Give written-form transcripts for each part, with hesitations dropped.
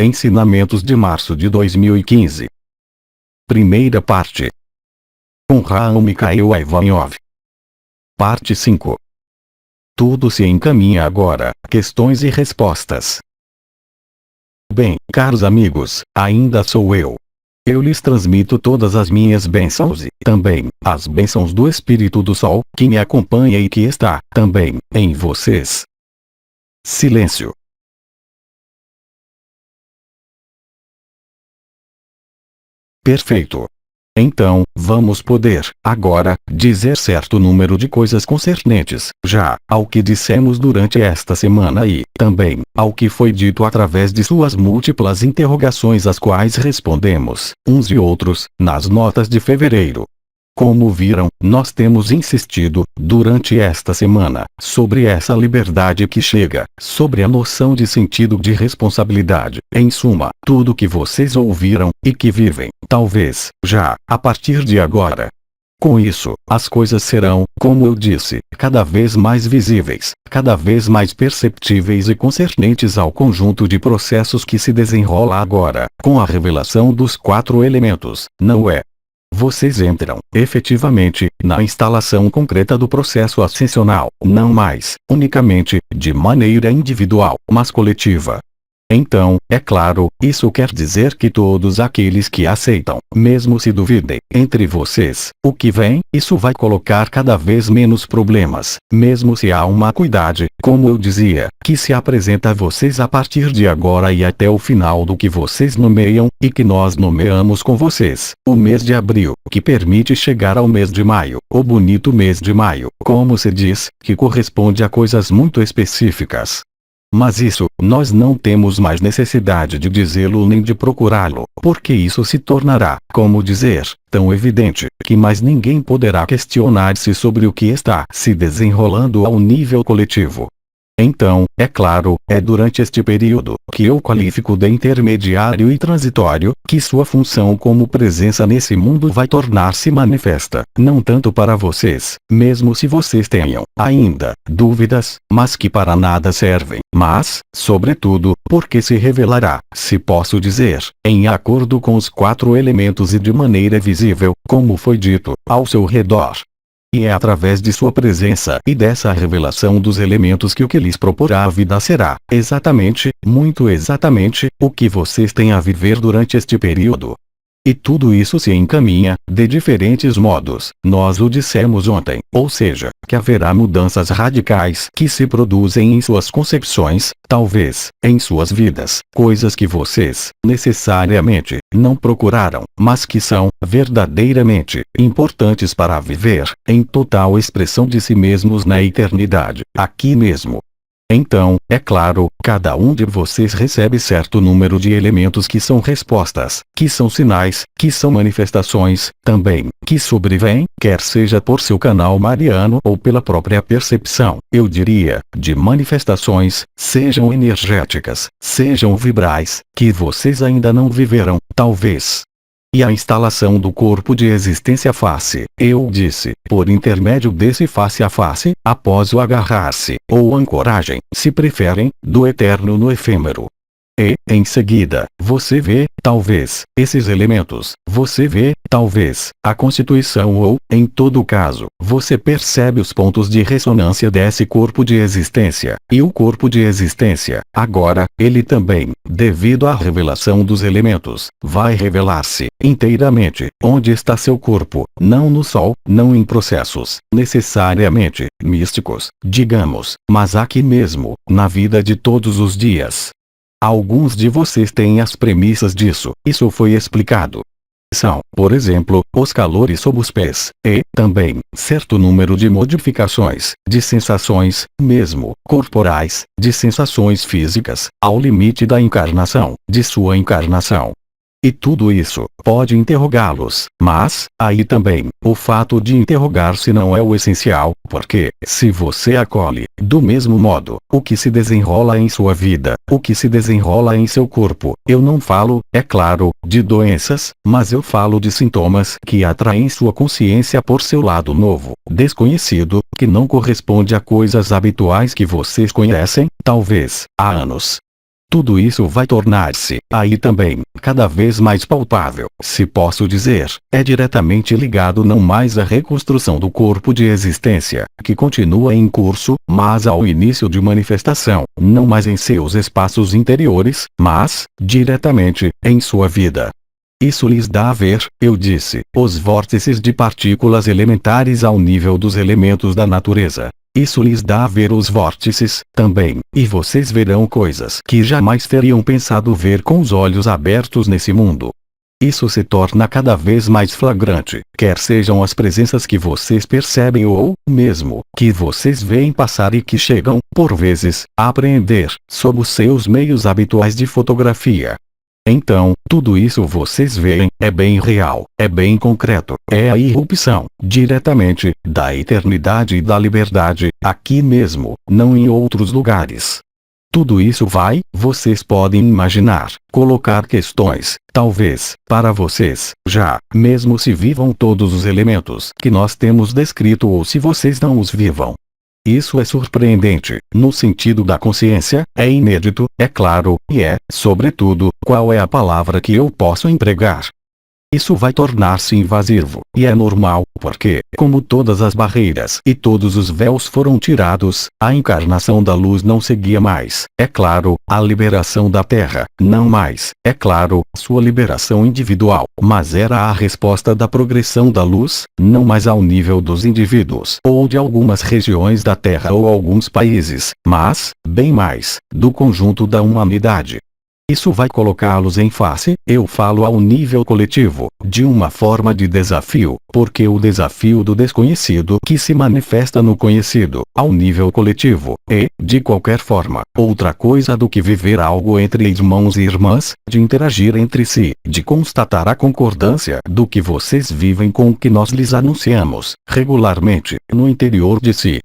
Ensinamentos de março de 2015. Primeira parte. Com Raul Mikhail Ivanov. Parte 5. Tudo se encaminha agora. Questões e respostas. Bem, caros amigos, ainda sou eu. Eu lhes transmito todas as minhas bênçãos e, também, as bênçãos do Espírito do Sol, que me acompanha e que está, também, em vocês. Silêncio. Perfeito. Então, vamos poder, agora, dizer certo número de coisas concernentes, já, ao que dissemos durante esta semana e, também, ao que foi dito através de suas múltiplas interrogações às quais respondemos, uns e outros, nas notas de fevereiro. Como viram, nós temos insistido, durante esta semana, sobre essa liberdade que chega, sobre a noção de sentido de responsabilidade, em suma, tudo que vocês ouviram, e que vivem, talvez, já, a partir de agora. Com isso, as coisas serão, como eu disse, cada vez mais visíveis, cada vez mais perceptíveis e concernentes ao conjunto de processos que se desenrola agora, com a revelação dos 4 elementos, não é? Vocês entram, efetivamente, na instalação concreta do processo ascensional, não mais, unicamente, de maneira individual, mas coletiva. Então, é claro, isso quer dizer que todos aqueles que aceitam, mesmo se duvidem, entre vocês, o que vem, isso vai colocar cada vez menos problemas, mesmo se há uma acuidade, como eu dizia, que se apresenta a vocês a partir de agora e até o final do que vocês nomeiam, e que nós nomeamos com vocês, o mês de abril, que permite chegar ao mês de maio, o bonito mês de maio, como se diz, que corresponde a coisas muito específicas. Mas isso, nós não temos mais necessidade de dizê-lo nem de procurá-lo, porque isso se tornará, como dizer, tão evidente, que mais ninguém poderá questionar-se sobre o que está se desenrolando ao nível coletivo. Então, é claro, é durante este período, que eu qualifico de intermediário e transitório, que sua função como presença nesse mundo vai tornar-se manifesta, não tanto para vocês, mesmo se vocês tenham, ainda, dúvidas, mas que para nada servem, mas, sobretudo, porque se revelará, se posso dizer, em acordo com os 4 elementos e de maneira visível, como foi dito, ao seu redor. E é através de sua presença e dessa revelação dos elementos que o que lhes proporá a vida será, exatamente, muito exatamente, o que vocês têm a viver durante este período. E tudo isso se encaminha, de diferentes modos, nós o dissemos ontem, ou seja, que haverá mudanças radicais que se produzem em suas concepções, talvez, em suas vidas, coisas que vocês, necessariamente, não procuraram, mas que são, verdadeiramente, importantes para viver, em total expressão de si mesmos na eternidade, aqui mesmo. Então, é claro, cada um de vocês recebe certo número de elementos que são respostas, que são sinais, que são manifestações, também, que sobrevêm, quer seja por seu canal mariano ou pela própria percepção, eu diria, de manifestações, sejam energéticas, sejam vibrais, que vocês ainda não viveram, talvez. E a instalação do corpo de existência face, eu disse, por intermédio desse face a face, após o agarrar-se, ou ancoragem, se preferem, do eterno no efêmero. E, em seguida, você vê, talvez, esses elementos, você vê, talvez, a constituição ou, em todo caso, você percebe os pontos de ressonância desse corpo de existência, e o corpo de existência, agora, ele também, devido à revelação dos elementos, vai revelar-se, inteiramente, onde está seu corpo, não no Sol, não em processos, necessariamente, místicos, digamos, mas aqui mesmo, na vida de todos os dias. Alguns de vocês têm as premissas disso, isso foi explicado. São, por exemplo, os calores sob os pés, e, também, certo número de modificações, de sensações, mesmo, corporais, de sensações físicas, ao limite da encarnação, de sua encarnação. E tudo isso, pode interrogá-los, mas, aí também, o fato de interrogar-se não é o essencial, porque, se você acolhe, do mesmo modo, o que se desenrola em sua vida, o que se desenrola em seu corpo, eu não falo, é claro, de doenças, mas eu falo de sintomas que atraem sua consciência por seu lado novo, desconhecido, que não corresponde a coisas habituais que vocês conhecem, talvez, há anos. tudo isso vai tornar-se, aí também, cada vez mais palpável, se posso dizer, é diretamente ligado não mais à reconstrução do corpo de existência, que continua em curso, mas ao início de manifestação, não mais em seus espaços interiores, mas, diretamente, em sua vida. Isso lhes dá a ver, eu disse, os vórtices de partículas elementares ao nível dos elementos da natureza. Isso lhes dá a ver os vórtices, também, e vocês verão coisas que jamais teriam pensado ver com os olhos abertos nesse mundo. Isso se torna cada vez mais flagrante, quer sejam as presenças que vocês percebem ou, mesmo, que vocês veem passar e que chegam, por vezes, a apreender, sob os seus meios habituais de fotografia. Então, tudo isso vocês veem, é bem real, é bem concreto, é a irrupção, diretamente, da eternidade e da liberdade, aqui mesmo, não em outros lugares. Tudo isso vai, vocês podem imaginar, colocar questões, talvez, para vocês, já, mesmo se vivam todos os elementos que nós temos descrito ou se vocês não os vivam. Isso é surpreendente, no sentido da consciência, é inédito, é claro, e é, sobretudo, qual é a palavra que eu posso empregar? Isso vai tornar-se invasivo, e é normal, porque, como todas as barreiras e todos os véus foram tirados, a encarnação da luz não seguia mais, é claro, a liberação da Terra, não mais, é claro, sua liberação individual, mas era a resposta da progressão da luz, não mais ao nível dos indivíduos ou de algumas regiões da Terra ou alguns países, mas, bem mais, do conjunto da humanidade. Isso vai colocá-los em face, eu falo ao nível coletivo, de uma forma de desafio, porque o desafio do desconhecido que se manifesta no conhecido, ao nível coletivo, é, de qualquer forma, outra coisa do que viver algo entre irmãos e irmãs, de interagir entre si, de constatar a concordância do que vocês vivem com o que nós lhes anunciamos, regularmente, no interior de si.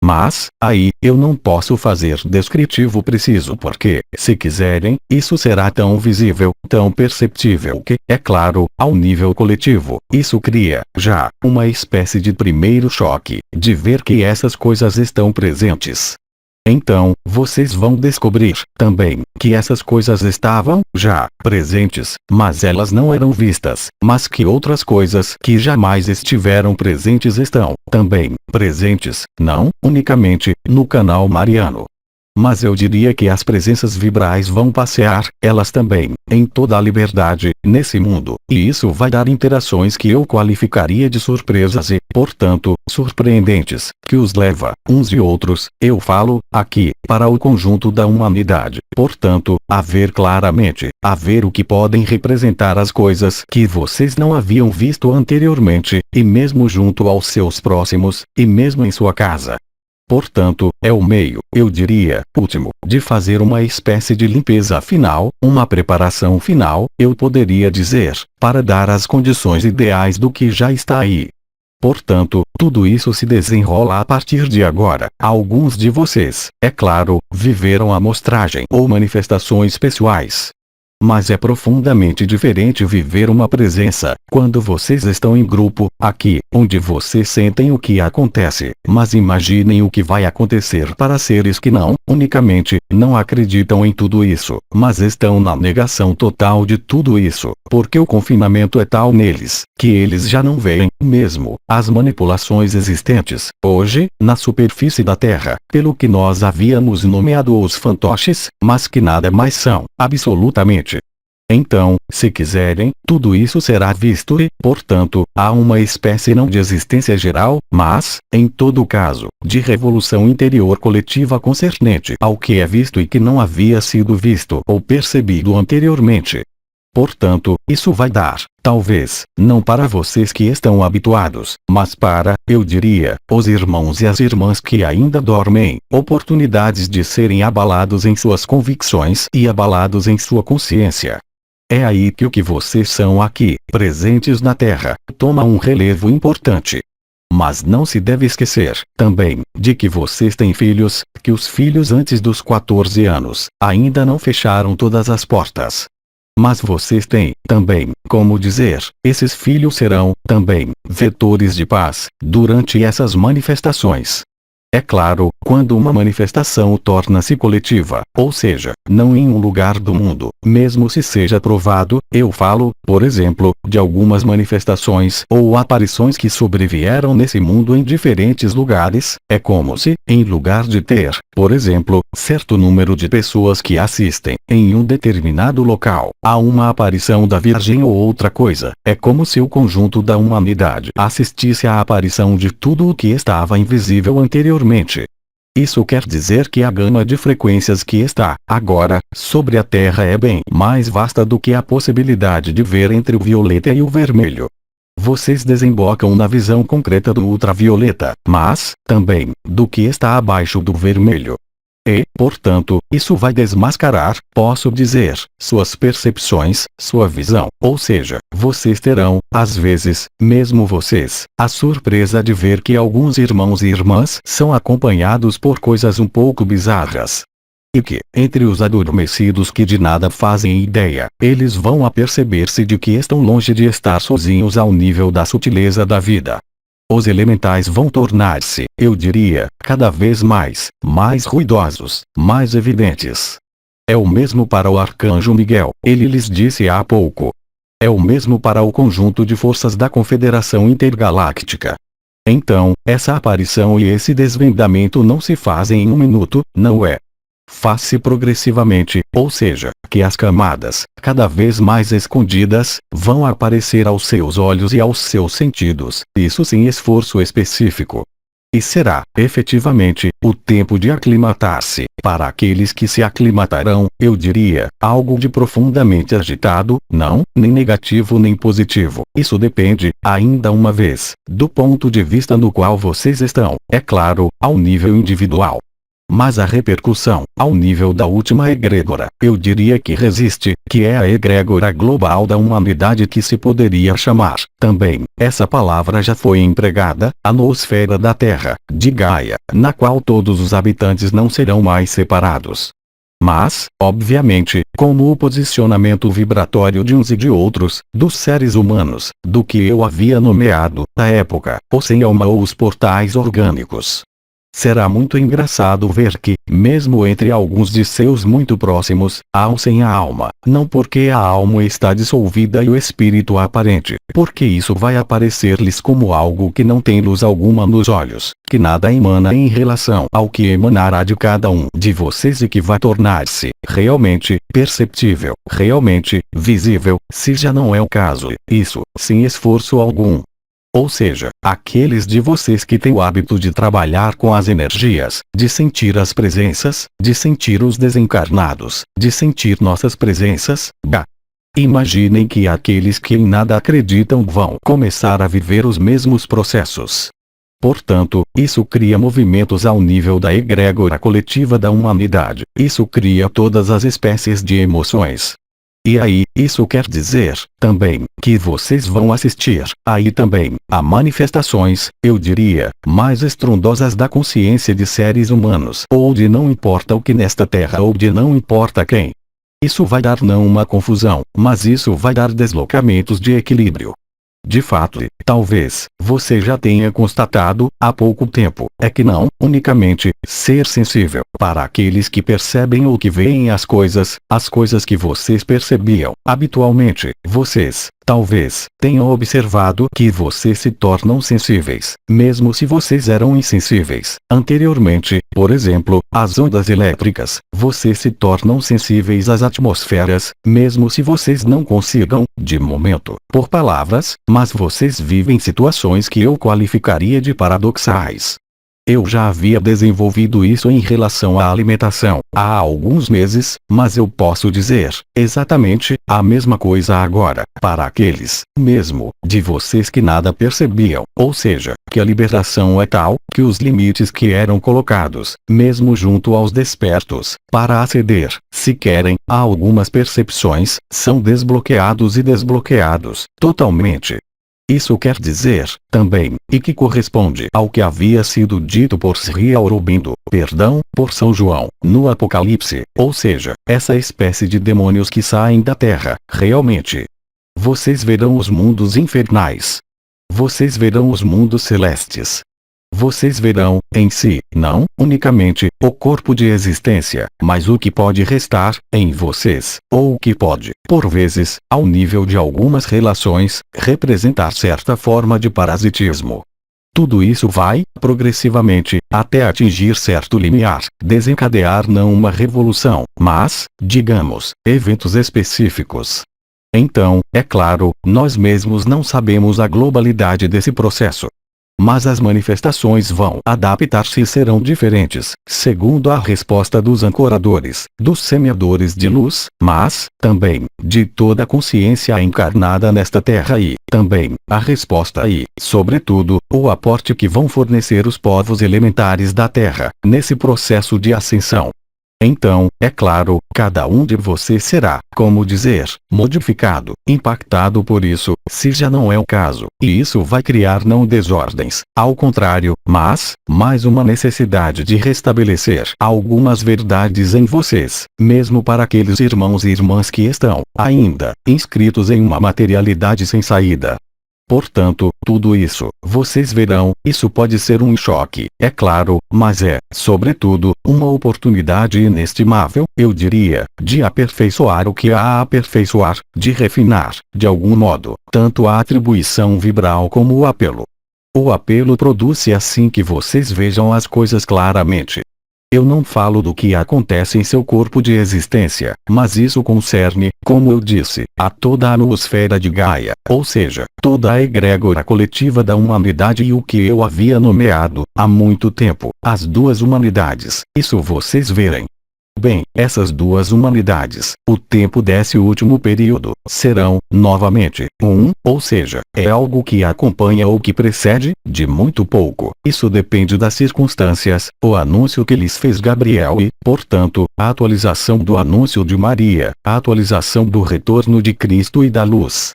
Mas, aí, eu não posso fazer descritivo preciso porque, se quiserem, isso será tão visível, tão perceptível que, é claro, ao nível coletivo, isso cria, já, uma espécie de primeiro choque, de ver que essas coisas estão presentes. Então, vocês vão descobrir, também, que essas coisas estavam, já, presentes, mas elas não eram vistas, mas que outras coisas que jamais estiveram presentes estão, também, presentes, não, unicamente, no canal mariano. Mas eu diria que as presenças vibrais vão passear, elas também, em toda a liberdade, nesse mundo, e isso vai dar interações que eu qualificaria de surpresas e, portanto, surpreendentes, que os leva, uns e outros, eu falo, aqui, para o conjunto da humanidade, portanto, a ver claramente, a ver o que podem representar as coisas que vocês não haviam visto anteriormente, e mesmo junto aos seus próximos, e mesmo em sua casa. Portanto, é o meio, eu diria, último, de fazer uma espécie de limpeza final, uma preparação final, eu poderia dizer, para dar as condições ideais do que já está aí. Portanto, tudo isso se desenrola a partir de agora. Alguns de vocês, é claro, viveram a mostragem ou manifestações pessoais. Mas é profundamente diferente viver uma presença, quando vocês estão em grupo, aqui, onde vocês sentem o que acontece, mas imaginem o que vai acontecer para seres que não, unicamente, não acreditam em tudo isso, mas estão na negação total de tudo isso, porque o confinamento é tal neles, que eles já não veem, mesmo, as manipulações existentes, hoje, na superfície da Terra, pelo que nós havíamos nomeado os fantoches, mas que nada mais são, absolutamente. Então, se quiserem, tudo isso será visto e, portanto, há uma espécie não de existência geral, mas, em todo caso, de revolução interior coletiva concernente ao que é visto e que não havia sido visto ou percebido anteriormente. Portanto, isso vai dar, talvez, não para vocês que estão habituados, mas para, eu diria, os irmãos e as irmãs que ainda dormem, oportunidades de serem abalados em suas convicções e abalados em sua consciência. É aí que o que vocês são aqui, presentes na Terra, toma um relevo importante. Mas não se deve esquecer, também, de que vocês têm filhos, que os filhos antes dos 14 anos, ainda não fecharam todas as portas. Mas vocês têm, também, como dizer, esses filhos serão, também, vetores de paz, durante essas manifestações. É claro, quando uma manifestação torna-se coletiva, ou seja, não em um lugar do mundo, mesmo se seja provado, eu falo, por exemplo, de algumas manifestações ou aparições que sobrevieram nesse mundo em diferentes lugares, é como se, em lugar de ter, por exemplo, certo número de pessoas que assistem, em um determinado local, a uma aparição da Virgem ou outra coisa, é como se o conjunto da humanidade assistisse à aparição de tudo o que estava invisível anteriormente. Isso quer dizer que a gama de frequências que está, agora, sobre a Terra é bem mais vasta do que a possibilidade de ver entre o violeta e o vermelho. Vocês desembocam na visão concreta do ultravioleta, mas, também, do que está abaixo do vermelho. E, portanto, isso vai desmascarar, posso dizer, suas percepções, sua visão, ou seja, vocês terão, às vezes, mesmo vocês, a surpresa de ver que alguns irmãos e irmãs são acompanhados por coisas um pouco bizarras. E que, entre os adormecidos que de nada fazem ideia, eles vão aperceber-se de que estão longe de estar sozinhos ao nível da sutileza da vida. Os elementais vão tornar-se, eu diria, cada vez mais ruidosos, mais evidentes. É o mesmo para o arcanjo Miguel, ele lhes disse há pouco. É o mesmo para o conjunto de forças da Confederação Intergaláctica. Então, essa aparição e esse desvendamento não se fazem em um minuto, não é? Faz-se progressivamente, ou seja, que as camadas, cada vez mais escondidas, vão aparecer aos seus olhos e aos seus sentidos, isso sem esforço específico. E será, efetivamente, o tempo de aclimatar-se, para aqueles que se aclimatarão, eu diria, algo de profundamente agitado, não, nem negativo nem positivo. Isso depende, ainda uma vez, do ponto de vista no qual vocês estão, é claro, ao nível individual. Mas a repercussão, ao nível da última egrégora, eu diria que resiste, que é a egrégora global da humanidade que se poderia chamar, também, essa palavra já foi empregada, a noosfera da Terra, de Gaia, na qual todos os habitantes não serão mais separados. Mas, obviamente, como o posicionamento vibratório de uns e de outros, dos seres humanos, do que eu havia nomeado, à época, o sem alma ou os portais orgânicos. Será muito engraçado ver que, mesmo entre alguns de seus muito próximos, há um sem a alma, não porque a alma está dissolvida e o espírito aparente, porque isso vai aparecer-lhes como algo que não tem luz alguma nos olhos, que nada emana em relação ao que emanará de cada um de vocês e que vai tornar-se, realmente, perceptível, realmente, visível, se já não é o caso, isso, sem esforço algum. Ou seja, aqueles de vocês que têm o hábito de trabalhar com as energias, de sentir as presenças, de sentir os desencarnados, de sentir nossas presenças, imaginem que aqueles que em nada acreditam vão começar a viver os mesmos processos. Portanto, isso cria movimentos ao nível da egrégora coletiva da humanidade, isso cria todas as espécies de emoções. E aí, isso quer dizer, também, que vocês vão assistir, aí também, a manifestações, eu diria, mais estrondosas da consciência de seres humanos, ou de não importa o que nesta terra ou de não importa quem. Isso vai dar não uma confusão, mas isso vai dar deslocamentos de equilíbrio. De fato, talvez, você já tenha constatado, há pouco tempo, é que não, unicamente, ser sensível, para aqueles que percebem ou que veem as coisas que vocês percebiam, habitualmente, vocês, talvez, tenham observado que vocês se tornam sensíveis, mesmo se vocês eram insensíveis. Anteriormente, por exemplo, às ondas elétricas, vocês se tornam sensíveis às atmosferas, mesmo se vocês não consigam, de momento, por palavras, mas vocês vivem situações que eu qualificaria de paradoxais. Eu já havia desenvolvido isso em relação à alimentação, há alguns meses, mas eu posso dizer, exatamente, a mesma coisa agora, para aqueles, mesmo, de vocês que nada percebiam, ou seja, que a liberação é tal, que os limites que eram colocados, mesmo junto aos despertos, para aceder, se querem, a algumas percepções, são desbloqueados e desbloqueados, totalmente. Isso quer dizer, também, e que corresponde ao que havia sido dito por Sri Aurobindo, por São João, no Apocalipse, ou seja, essa espécie de demônios que saem da terra, realmente. Vocês verão os mundos infernais. Vocês verão os mundos celestes. vocês verão, em si, não unicamente, o corpo de existência, mas o que pode restar, em vocês, ou o que pode, por vezes, ao nível de algumas relações, representar certa forma de parasitismo. Tudo isso vai, progressivamente, até atingir certo limiar, desencadear não uma revolução, mas, digamos, eventos específicos. Então, é claro, nós mesmos não sabemos a globalidade desse processo. Mas as manifestações vão adaptar-se e serão diferentes, segundo a resposta dos ancoradores, dos semeadores de luz, mas, também, de toda a consciência encarnada nesta terra e, também, a resposta e, sobretudo, o aporte que vão fornecer os povos elementares da terra, nesse processo de ascensão. Então, é claro, cada um de vocês será, como dizer, modificado, impactado por isso, se já não é o caso, e isso vai criar não desordens, ao contrário, mas, mais uma necessidade de restabelecer algumas verdades em vocês, mesmo para aqueles irmãos e irmãs que estão, ainda, inscritos em uma materialidade sem saída. Portanto, tudo isso, vocês verão, isso pode ser um choque, é claro, mas é, sobretudo, uma oportunidade inestimável, eu diria, de aperfeiçoar o que há a aperfeiçoar, de refinar, de algum modo, tanto a atribuição vibral como o apelo. O apelo produz-se assim que vocês vejam as coisas claramente. Eu não falo do que acontece em seu corpo de existência, mas isso concerne, como eu disse, a toda a noosfera de Gaia, ou seja, toda a egrégora coletiva da humanidade e o que eu havia nomeado, há muito tempo, as duas humanidades, isso vocês verem. Bem, essas duas humanidades, o tempo desse último período, serão, novamente, ou seja, é algo que acompanha ou que precede, de muito pouco. Isso depende das circunstâncias, o anúncio que lhes fez Gabriel e, portanto, a atualização do anúncio de Maria, a atualização do retorno de Cristo e da luz.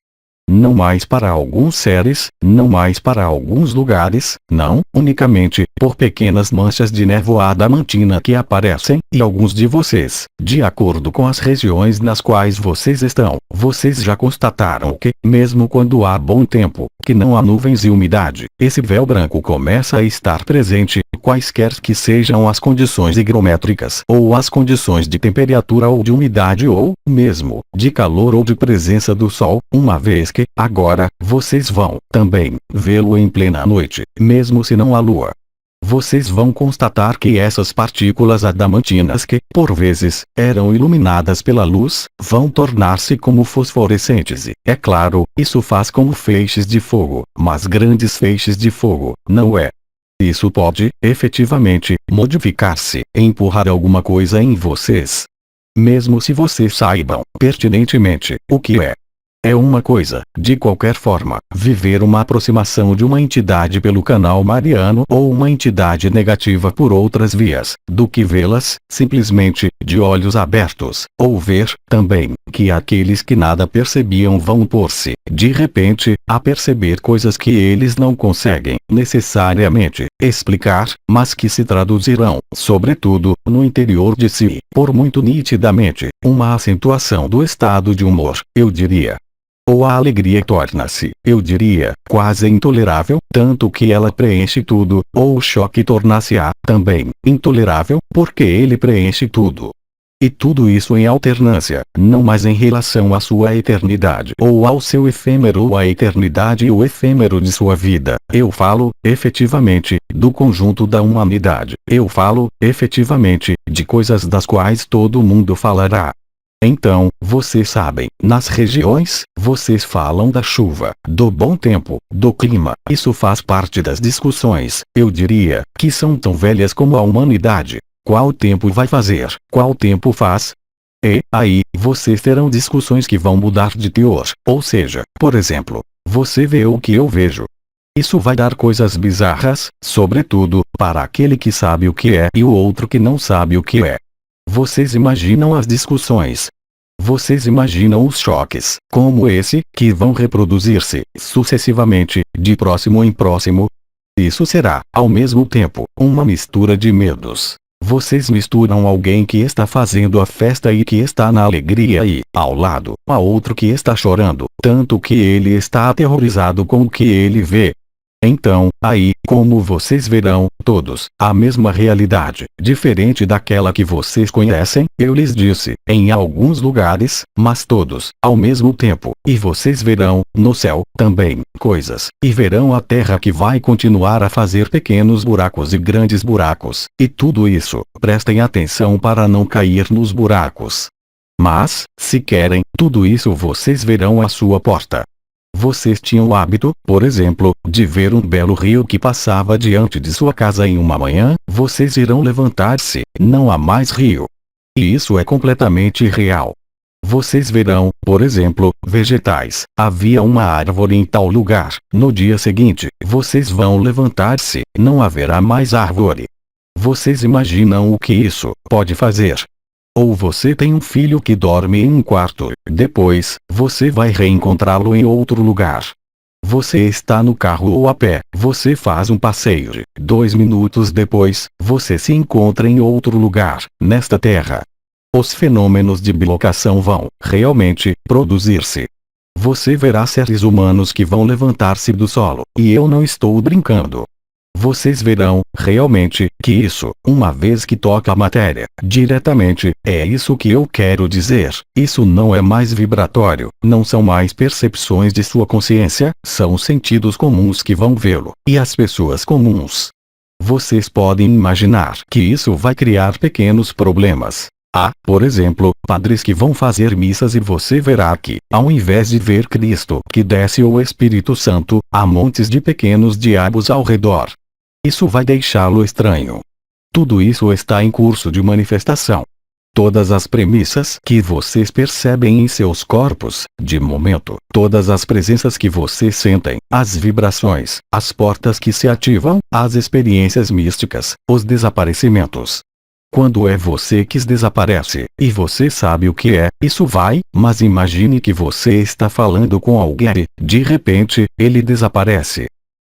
Não mais para alguns seres, não mais para alguns lugares, não, unicamente, por pequenas manchas de névoa adamantina que aparecem, e alguns de vocês, de acordo com as regiões nas quais vocês estão, vocês já constataram que, mesmo quando há bom tempo, que não há nuvens e umidade, esse véu branco começa a estar presente, quaisquer que sejam as condições higrométricas ou as condições de temperatura ou de umidade ou, mesmo, de calor ou de presença do sol, uma vez que, agora, vocês vão, também, vê-lo em plena noite, mesmo se não há lua. Vocês vão constatar que essas partículas adamantinas que, por vezes, eram iluminadas pela luz, vão tornar-se como fosforescentes e, é claro, isso faz como feixes de fogo, mas grandes feixes de fogo, não é? Isso pode, efetivamente, modificar-se, empurrar alguma coisa em vocês. Mesmo se vocês saibam, pertinentemente, o que é. É uma coisa, de qualquer forma, viver uma aproximação de uma entidade pelo canal mariano ou uma entidade negativa por outras vias, do que vê-las, simplesmente, de olhos abertos, ou ver, também, que aqueles que nada percebiam vão pôr-se, de repente, a perceber coisas que eles não conseguem, necessariamente, explicar, mas que se traduzirão, sobretudo, no interior de si, por muito nitidamente, uma acentuação do estado de humor, eu diria. Ou a alegria torna-se, eu diria, quase intolerável, tanto que ela preenche tudo, ou o choque torna-se-á, também, intolerável, porque ele preenche tudo. E tudo isso em alternância, não mais em relação à sua eternidade ou ao seu efêmero ou à eternidade e o efêmero de sua vida. Eu falo, efetivamente, do conjunto da humanidade. Eu falo, efetivamente, de coisas das quais todo mundo falará. Então, vocês sabem, nas regiões, vocês falam da chuva, do bom tempo, do clima. Isso faz parte das discussões, eu diria, que são tão velhas como a humanidade. Qual tempo vai fazer? Qual tempo faz? E, aí, vocês terão discussões que vão mudar de teor. Ou seja, por exemplo, você vê o que eu vejo. Isso vai dar coisas bizarras, sobretudo, para aquele que sabe o que é e o outro que não sabe o que é. Vocês imaginam as discussões. Vocês imaginam os choques, como esse, que vão reproduzir-se, sucessivamente, de próximo em próximo? Isso será, ao mesmo tempo, uma mistura de medos. Vocês misturam alguém que está fazendo a festa e que está na alegria e, ao lado, a outro que está chorando, tanto que ele está aterrorizado com o que ele vê. Então, aí, como vocês verão, todos, a mesma realidade, diferente daquela que vocês conhecem, eu lhes disse, em alguns lugares, mas todos, ao mesmo tempo, e vocês verão, no céu, também, coisas, e verão a terra que vai continuar a fazer pequenos buracos e grandes buracos, e tudo isso, prestem atenção para não cair nos buracos. Mas, se querem, tudo isso vocês verão à sua porta. Vocês tinham o hábito, por exemplo, de ver um belo rio que passava diante de sua casa em uma manhã, vocês irão levantar-se, não há mais rio. E isso é completamente real. Vocês verão, por exemplo, vegetais, havia uma árvore em tal lugar, no dia seguinte, vocês vão levantar-se, não haverá mais árvore. Vocês imaginam o que isso pode fazer? Ou você tem um filho que dorme em um quarto, depois, você vai reencontrá-lo em outro lugar. Você está no carro ou a pé, você faz um passeio de 2 minutos depois, você se encontra em outro lugar, nesta terra. Os fenômenos de bilocação vão, realmente, produzir-se. Você verá seres humanos que vão levantar-se do solo, e eu não estou brincando. Vocês verão, realmente, que isso, uma vez que toca a matéria, diretamente, é isso que eu quero dizer, isso não é mais vibratório, não são mais percepções de sua consciência, são sentidos comuns que vão vê-lo, e as pessoas comuns. Vocês podem imaginar que isso vai criar pequenos problemas. Há, por exemplo, padres que vão fazer missas e você verá que, ao invés de ver Cristo que desce ou o Espírito Santo, há montes de pequenos diabos ao redor. Isso vai deixá-lo estranho. Tudo isso está em curso de manifestação. Todas as premissas que vocês percebem em seus corpos, de momento, todas as presenças que vocês sentem, as vibrações, as portas que se ativam, as experiências místicas, os desaparecimentos. Quando é você que desaparece, e você sabe o que é, isso vai, mas imagine que você está falando com alguém e, de repente, ele desaparece.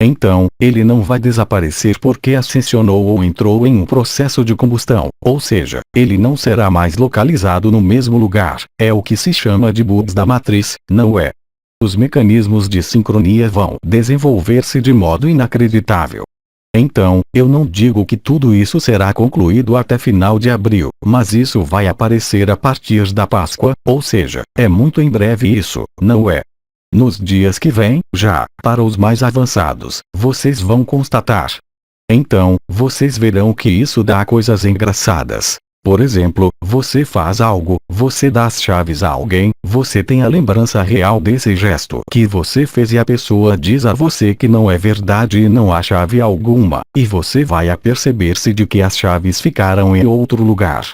Então, ele não vai desaparecer porque ascensionou ou entrou em um processo de combustão, ou seja, ele não será mais localizado no mesmo lugar, é o que se chama de bugs da matriz, não é? Os mecanismos de sincronia vão desenvolver-se de modo inacreditável. Então, eu não digo que tudo isso será concluído até final de abril, mas isso vai aparecer a partir da Páscoa, ou seja, é muito em breve isso, não é? Nos dias que vêm, já, para os mais avançados, vocês vão constatar. Então, vocês verão que isso dá coisas engraçadas. Por exemplo, você faz algo, você dá as chaves a alguém, você tem a lembrança real desse gesto que você fez e a pessoa diz a você que não é verdade e não há chave alguma, e você vai aperceber-se de que as chaves ficaram em outro lugar.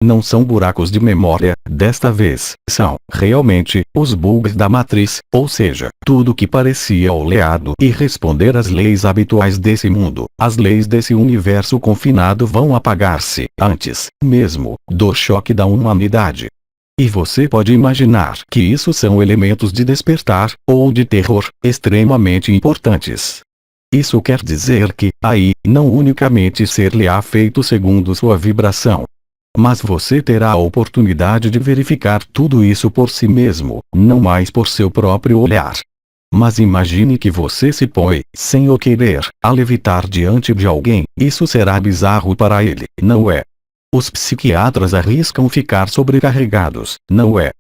Não são buracos de memória, desta vez, são, realmente, os bugs da matriz, ou seja, tudo que parecia oleado e responder às leis habituais desse mundo, as leis desse universo confinado vão apagar-se, antes, mesmo, do choque da humanidade. E você pode imaginar que isso são elementos de despertar, ou de terror, extremamente importantes. Isso quer dizer que, aí, não unicamente ser-lhe-á feito segundo sua vibração, mas você terá a oportunidade de verificar tudo isso por si mesmo, não mais por seu próprio olhar. Mas imagine que você se põe, sem o querer, a levitar diante de alguém, isso será bizarro para ele, não é? Os psiquiatras arriscam ficar sobrecarregados, não é?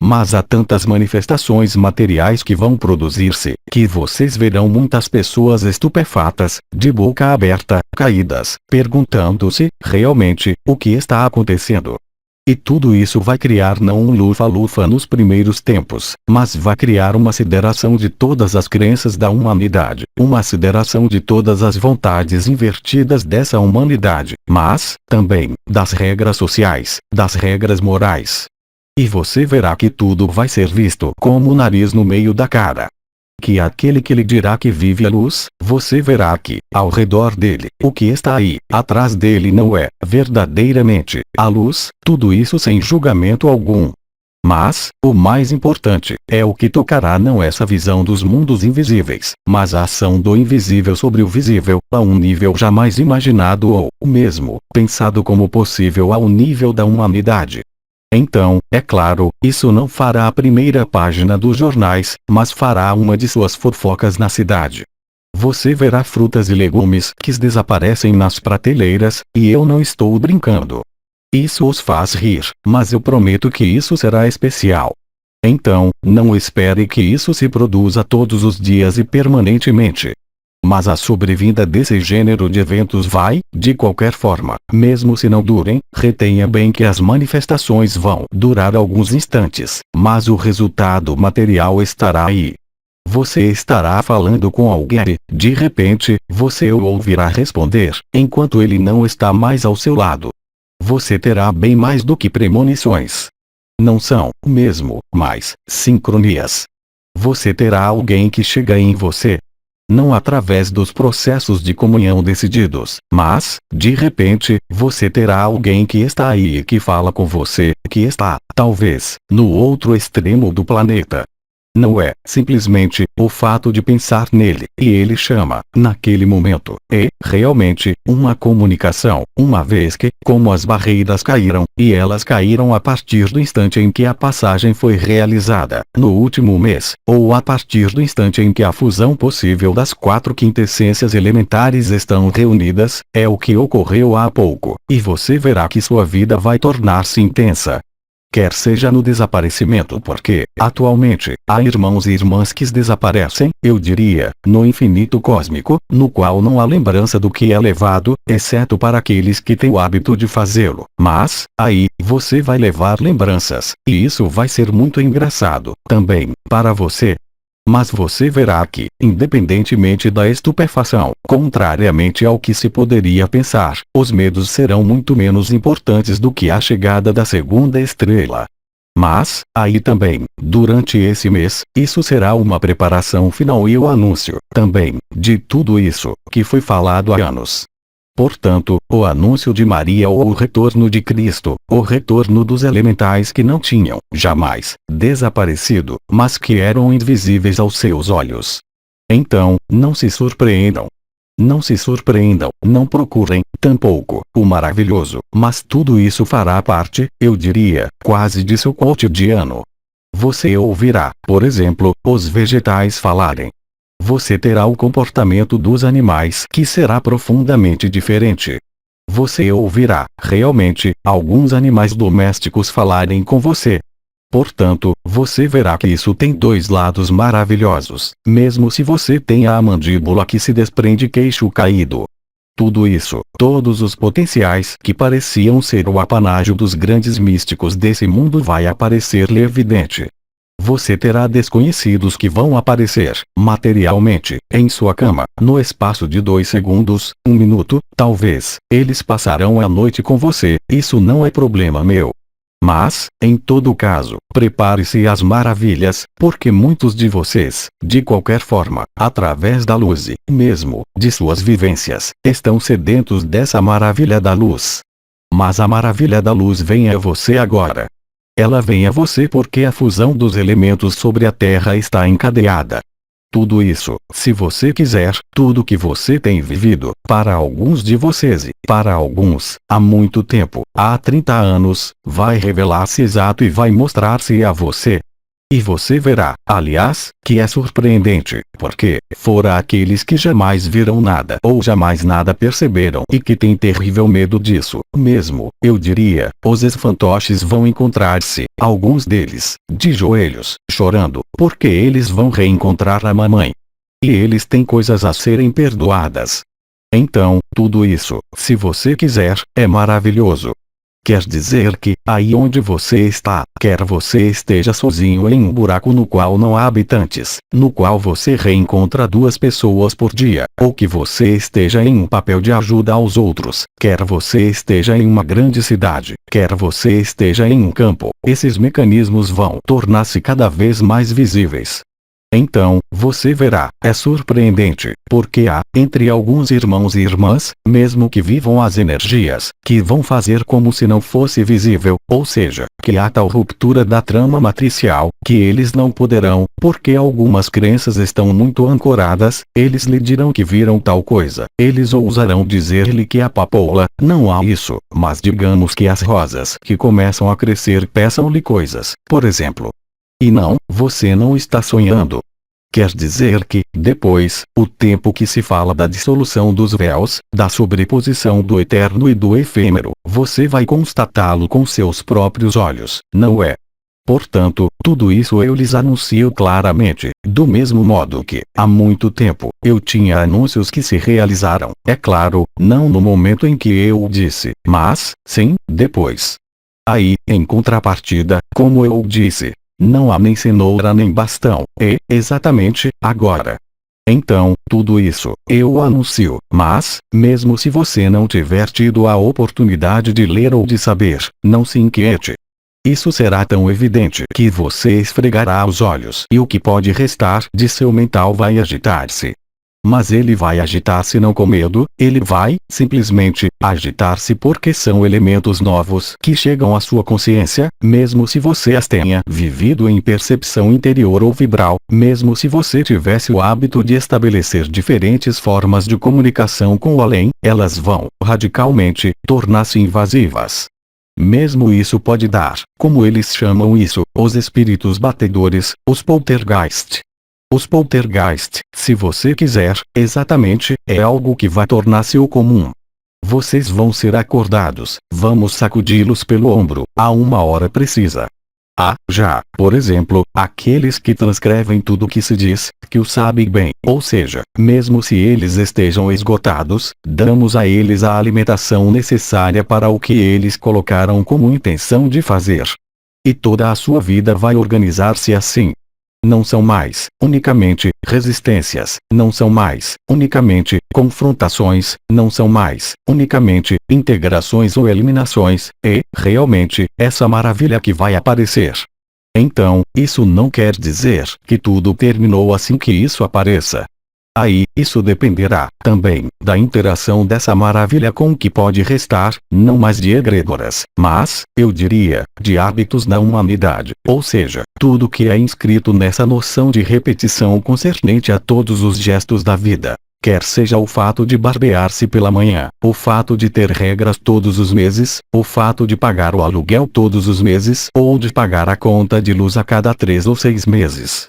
Mas há tantas manifestações materiais que vão produzir-se, que vocês verão muitas pessoas estupefatas, de boca aberta, caídas, perguntando-se, realmente, o que está acontecendo. E tudo isso vai criar não um lufa-lufa nos primeiros tempos, mas vai criar uma sideração de todas as crenças da humanidade, uma sideração de todas as vontades invertidas dessa humanidade, mas, também, das regras sociais, das regras morais. E você verá que tudo vai ser visto como o nariz no meio da cara. Que aquele que lhe dirá que vive a luz, você verá que, ao redor dele, o que está aí, atrás dele não é, verdadeiramente, a luz, tudo isso sem julgamento algum. Mas, o mais importante, é o que tocará não essa visão dos mundos invisíveis, mas a ação do invisível sobre o visível, a um nível jamais imaginado ou, mesmo, pensado como possível ao nível da humanidade. Então, é claro, isso não fará a primeira página dos jornais, mas fará uma de suas fofocas na cidade. você verá frutas e legumes que desaparecem nas prateleiras, e eu não estou brincando. Isso os faz rir, mas eu prometo que isso será especial. Então, não espere que isso se produza todos os dias e permanentemente. Mas a sobrevinda desse gênero de eventos vai, de qualquer forma, mesmo se não durem, retenha bem que as manifestações vão durar alguns instantes, mas o resultado material estará aí. Você estará falando com alguém e, de repente, você o ouvirá responder, enquanto ele não está mais ao seu lado. Você terá bem mais do que premonições. Não são, mesmo, mais, sincronias. Você terá alguém que chega em você. Não através dos processos de comunhão decididos, mas, de repente, você terá alguém que está aí e que fala com você, que está, talvez, no outro extremo do planeta. Não é, simplesmente, o fato de pensar nele, e ele chama, naquele momento, realmente, uma comunicação, uma vez que, como as barreiras caíram, e elas caíram a partir do instante em que a passagem foi realizada, no último mês, ou a partir do instante em que a fusão possível das 4 quintessências elementares estão reunidas, é o que ocorreu há pouco, e você verá que sua vida vai tornar-se intensa. Quer seja no desaparecimento porque, atualmente, há irmãos e irmãs que desaparecem, eu diria, no infinito cósmico, no qual não há lembrança do que é levado, exceto para aqueles que têm o hábito de fazê-lo. Mas, aí, você vai levar lembranças, e isso vai ser muito engraçado, também, para você. Mas você verá que, independentemente da estupefação, contrariamente ao que se poderia pensar, os medos serão muito menos importantes do que a chegada da segunda estrela. Mas, aí também, durante esse mês, isso será uma preparação final e o anúncio, também, de tudo isso, que foi falado há anos. Portanto, o anúncio de Maria ou o retorno de Cristo, o retorno dos elementais que não tinham, jamais, desaparecido, mas que eram invisíveis aos seus olhos. Então, não se surpreendam. Não se surpreendam, não procurem, tampouco, o maravilhoso, mas tudo isso fará parte, eu diria, quase de seu cotidiano. Você ouvirá, por exemplo, os vegetais falarem. Você terá o comportamento dos animais que será profundamente diferente. Você ouvirá, realmente, alguns animais domésticos falarem com você. Portanto, você verá que isso tem 2 lados maravilhosos, mesmo se você tenha a mandíbula que se desprende queixo caído. Tudo isso, todos os potenciais que pareciam ser o apanágio dos grandes místicos desse mundo vai aparecer-lhe evidente. Você terá desconhecidos que vão aparecer, materialmente, em sua cama, no espaço de 2 segundos, 1 minuto, talvez. Eles passarão a noite com você, isso não é problema meu. Mas, em todo caso, prepare-se às maravilhas, porque muitos de vocês, de qualquer forma, através da luz e, mesmo, de suas vivências, estão sedentos dessa maravilha da luz. Mas a maravilha da luz vem a você agora. Ela vem a você porque a fusão dos elementos sobre a Terra está encadeada. Tudo isso, se você quiser, tudo que você tem vivido, para alguns de vocês e, para alguns, há muito tempo, há 30 anos, vai revelar-se exato e vai mostrar-se a você. E você verá, aliás, que é surpreendente, porque, fora aqueles que jamais viram nada ou jamais nada perceberam e que têm terrível medo disso, mesmo, eu diria, os esfantoches vão encontrar-se, alguns deles, de joelhos, chorando, porque eles vão reencontrar a mamãe. E eles têm coisas a serem perdoadas. Então, tudo isso, se você quiser, é maravilhoso. Quer dizer que, aí onde você está, quer você esteja sozinho em um buraco no qual não há habitantes, no qual você reencontra 2 pessoas por dia, ou que você esteja em um papel de ajuda aos outros, quer você esteja em uma grande cidade, quer você esteja em um campo, esses mecanismos vão tornar-se cada vez mais visíveis. Então, você verá, é surpreendente, porque há, entre alguns irmãos e irmãs, mesmo que vivam as energias, que vão fazer como se não fosse visível, ou seja, que há tal ruptura da trama matricial, que eles não poderão, porque algumas crenças estão muito ancoradas, eles lhe dirão que viram tal coisa, eles ousarão dizer-lhe que a papoula, não há isso, mas digamos que as rosas que começam a crescer peçam-lhe coisas, por exemplo. E não, você não está sonhando. Quer dizer que, depois, o tempo que se fala da dissolução dos véus, da sobreposição do eterno e do efêmero, você vai constatá-lo com seus próprios olhos, não é? Portanto, tudo isso eu lhes anuncio claramente, do mesmo modo que, há muito tempo, eu tinha anúncios que se realizaram, é claro, não no momento em que eu o disse, mas, sim, depois. Aí, em contrapartida, como eu o disse, não há nem cenoura nem bastão, exatamente, agora. Então, tudo isso, eu anuncio, mas, mesmo se você não tiver tido a oportunidade de ler ou de saber, não se inquiete. Isso será tão evidente que você esfregará os olhos e o que pode restar de seu mental vai agitar-se. Mas ele vai agitar-se não com medo, ele vai, simplesmente, agitar-se porque são elementos novos que chegam à sua consciência, mesmo se você as tenha vivido em percepção interior ou vibral, mesmo se você tivesse o hábito de estabelecer diferentes formas de comunicação com o além, elas vão, radicalmente, tornar-se invasivas. Mesmo isso pode dar, como eles chamam isso, os espíritos batedores, os poltergeist. Os poltergeist, se você quiser, exatamente, é algo que vai tornar-se o comum. Vocês vão ser acordados, vamos sacudi-los pelo ombro, a uma hora precisa. Há, já, por exemplo, aqueles que transcrevem tudo o que se diz, que o sabem bem, ou seja, mesmo se eles estejam esgotados, damos a eles a alimentação necessária para o que eles colocaram como intenção de fazer. E toda a sua vida vai organizar-se assim. Não são mais, unicamente, resistências, não são mais, unicamente, confrontações, não são mais, unicamente, integrações ou eliminações, realmente, essa maravilha que vai aparecer. Então, isso não quer dizer que tudo terminou assim que isso apareça. Aí, isso dependerá, também, da interação dessa maravilha com o que pode restar, não mais de egrégoras, mas, eu diria, de hábitos na humanidade, ou seja, tudo que é inscrito nessa noção de repetição concernente a todos os gestos da vida. Quer seja o fato de barbear-se pela manhã, o fato de ter regras todos os meses, o fato de pagar o aluguel todos os meses ou de pagar a conta de luz a cada 3 ou 6 meses.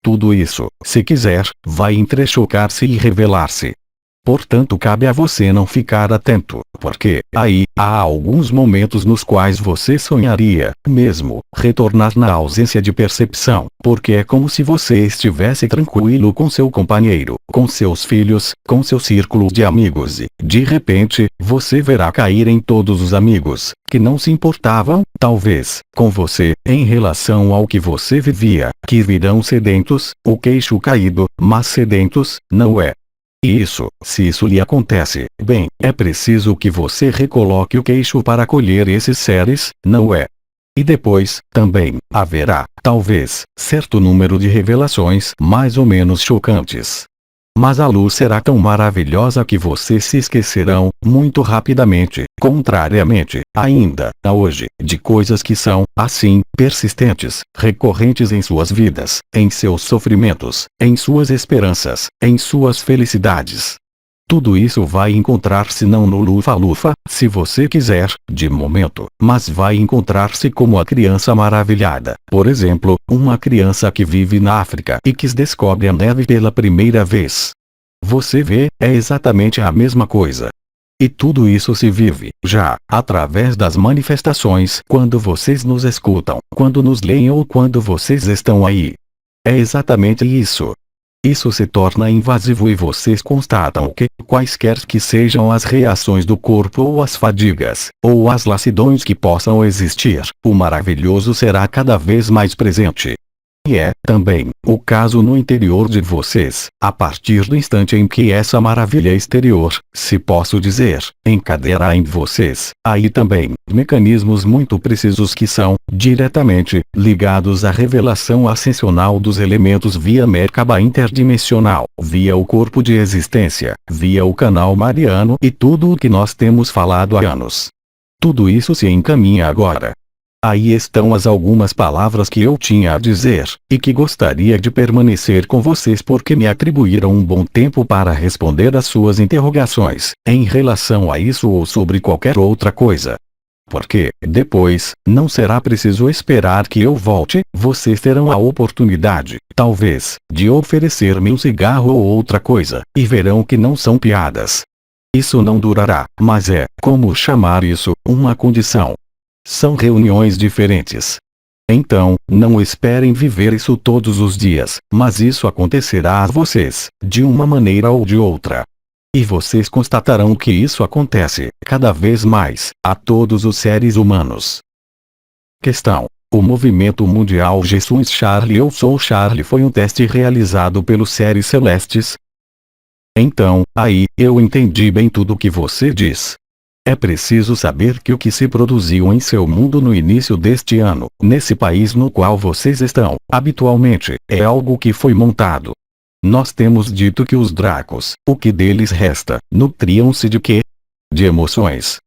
Tudo isso, se quiser, vai entrechocar-se e revelar-se. Portanto, cabe a você não ficar atento, porque, aí, há alguns momentos nos quais você sonharia, mesmo, retornar na ausência de percepção, porque é como se você estivesse tranquilo com seu companheiro, com seus filhos, com seu círculo de amigos e, de repente, você verá cair em todos os amigos, que não se importavam, talvez, com você, em relação ao que você vivia, que virão sedentos, o queixo caído, mas sedentos, não é? E isso, se isso lhe acontece, bem, é preciso que você recoloque o queixo para acolher esses seres, não é? E depois, também, haverá, talvez, certo número de revelações mais ou menos chocantes. Mas a luz será tão maravilhosa que vocês se esquecerão, muito rapidamente, contrariamente, ainda, a hoje, de coisas que são, assim, persistentes, recorrentes em suas vidas, em seus sofrimentos, em suas esperanças, em suas felicidades. Tudo isso vai encontrar-se não no lufa-lufa, se você quiser, de momento, mas vai encontrar-se como a criança maravilhada. Por exemplo, uma criança que vive na África e que descobre a neve pela primeira vez. Você vê, é exatamente a mesma coisa. E tudo isso se vive, já, através das manifestações, quando vocês nos escutam, quando nos leem ou quando vocês estão aí. É exatamente isso. Isso se torna invasivo e vocês constatam que, quaisquer que sejam as reações do corpo ou as fadigas, ou as lassidões que possam existir, o maravilhoso será cada vez mais presente. E é, também, o caso no interior de vocês, a partir do instante em que essa maravilha exterior, se posso dizer, encadeará em vocês, aí também, mecanismos muito precisos que são, diretamente, ligados à revelação ascensional dos elementos via Merkaba interdimensional, via o corpo de existência, via o canal mariano e tudo o que nós temos falado há anos. Tudo isso se encaminha agora. Aí estão as algumas palavras que eu tinha a dizer, e que gostaria de permanecer com vocês porque me atribuíram um bom tempo para responder às suas interrogações, em relação a isso ou sobre qualquer outra coisa. Porque, depois, não será preciso esperar que eu volte, vocês terão a oportunidade, talvez, de oferecer-me um cigarro ou outra coisa, e verão que não são piadas. Isso não durará, mas é, como chamar isso, uma condição. São reuniões diferentes. Então, não esperem viver isso todos os dias, mas isso acontecerá a vocês, de uma maneira ou de outra. E vocês constatarão que isso acontece, cada vez mais, a todos os seres humanos. Questão. O movimento mundial Jesus Charlie Eu Sou Charlie foi um teste realizado pelos seres celestes? Então, aí, eu entendi bem tudo o que você diz. É preciso saber que o que se produziu em seu mundo no início deste ano, nesse país no qual vocês estão, habitualmente, é algo que foi montado. Nós temos dito que os Dracos, o que deles resta, nutriam-se de quê? De emoções.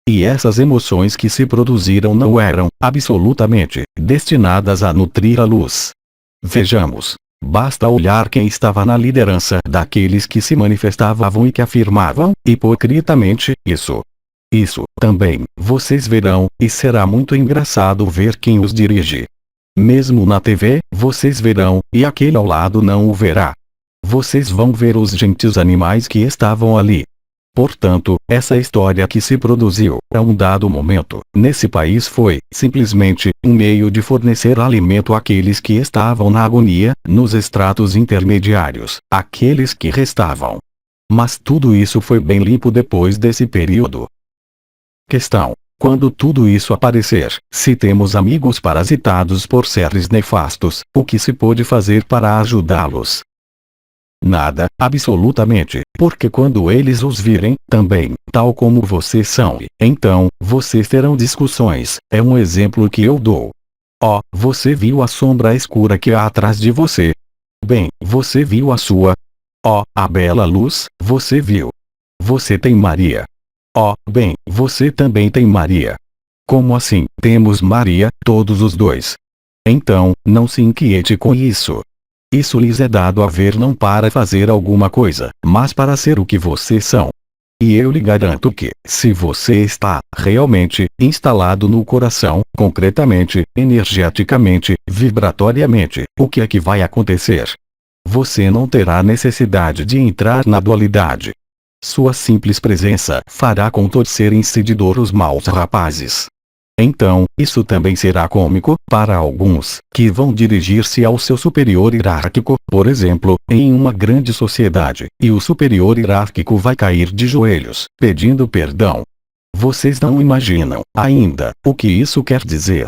E essas emoções que se produziram não eram, absolutamente, destinadas a nutrir a luz. Vejamos. Basta olhar quem estava na liderança daqueles que se manifestavam e que afirmavam, hipocritamente, isso. Isso, também, vocês verão, e será muito engraçado ver quem os dirige. Mesmo na TV, vocês verão, e aquele ao lado não o verá. Vocês vão ver os gentis animais que estavam ali. Portanto, essa história que se produziu, a um dado momento, nesse país foi, simplesmente, um meio de fornecer alimento àqueles que estavam na agonia, nos estratos intermediários, aqueles que restavam. Mas tudo isso foi bem limpo depois desse período. Questão. Quando tudo isso aparecer, se temos amigos parasitados por seres nefastos, o que se pode fazer para ajudá-los? Nada, absolutamente, porque quando eles os virem, também, tal como vocês são, então, vocês terão discussões, é um exemplo que eu dou. Oh, você viu a sombra escura que há atrás de você? Bem, você viu a sua? Oh, a bela luz, você viu? Você tem Maria. Oh, bem, você também tem Maria. Como assim, temos Maria, todos os dois? Então, não se inquiete com isso. Isso lhes é dado a ver não para fazer alguma coisa, mas para ser o que vocês são. E eu lhe garanto que, se você está, realmente, instalado no coração, concretamente, energeticamente, vibratoriamente, o que é que vai acontecer? Você não terá necessidade de entrar na dualidade. Sua simples presença fará contorcer-se de dor os maus rapazes. Então, isso também será cômico, para alguns, que vão dirigir-se ao seu superior hierárquico, por exemplo, em uma grande sociedade, e o superior hierárquico vai cair de joelhos, pedindo perdão. Vocês não imaginam, ainda, o que isso quer dizer.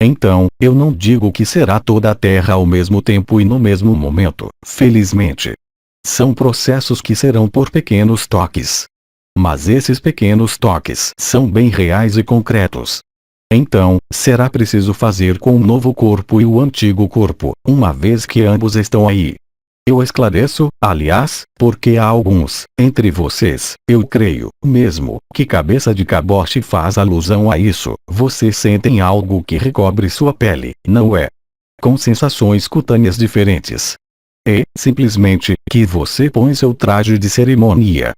Então, eu não digo que será toda a Terra ao mesmo tempo e no mesmo momento, felizmente. São processos que serão por pequenos toques. Mas esses pequenos toques são bem reais e concretos. Então, será preciso fazer com o novo corpo e o antigo corpo, uma vez que ambos estão aí. Eu esclareço, aliás, porque há alguns, entre vocês, eu creio, mesmo, que cabeça de cabote faz alusão a isso, vocês sentem algo que recobre sua pele, não é? Com sensações cutâneas diferentes. É, simplesmente, que você põe seu traje de cerimônia.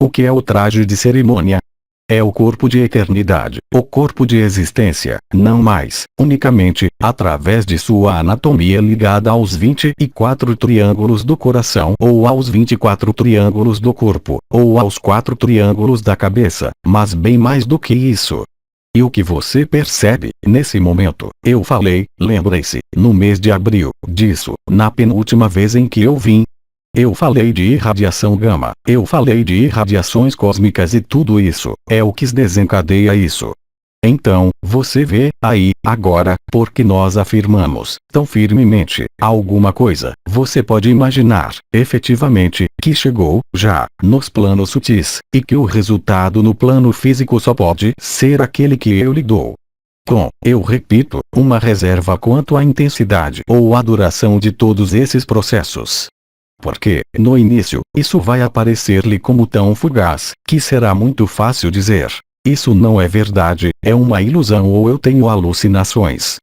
O que é o traje de cerimônia? É o corpo de eternidade, o corpo de existência, não mais, unicamente, através de sua anatomia ligada aos 24 triângulos do coração ou aos 24 triângulos do corpo, ou aos 4 triângulos da cabeça, mas bem mais do que isso. E o que você percebe, nesse momento, eu falei, lembre-se, no mês de abril, disso, na penúltima vez em que eu vim. Eu falei de irradiação gama, eu falei de irradiações cósmicas e tudo isso, é o que desencadeia isso. Então, você vê, aí, agora, porque nós afirmamos, tão firmemente, alguma coisa, você pode imaginar, efetivamente, que chegou, já, nos planos sutis, e que o resultado no plano físico só pode ser aquele que eu lhe dou. Com, eu repito, uma reserva quanto à intensidade ou à duração de todos esses processos. Porque, no início, isso vai aparecer-lhe como tão fugaz, que será muito fácil dizer. Isso não é verdade, é uma ilusão ou eu tenho alucinações.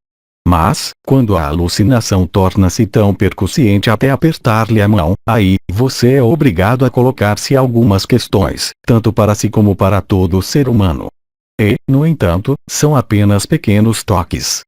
Mas, quando a alucinação torna-se tão percussiente até apertar-lhe a mão, aí, você é obrigado a colocar-se algumas questões, tanto para si como para todo ser humano. E, no entanto, são apenas pequenos toques.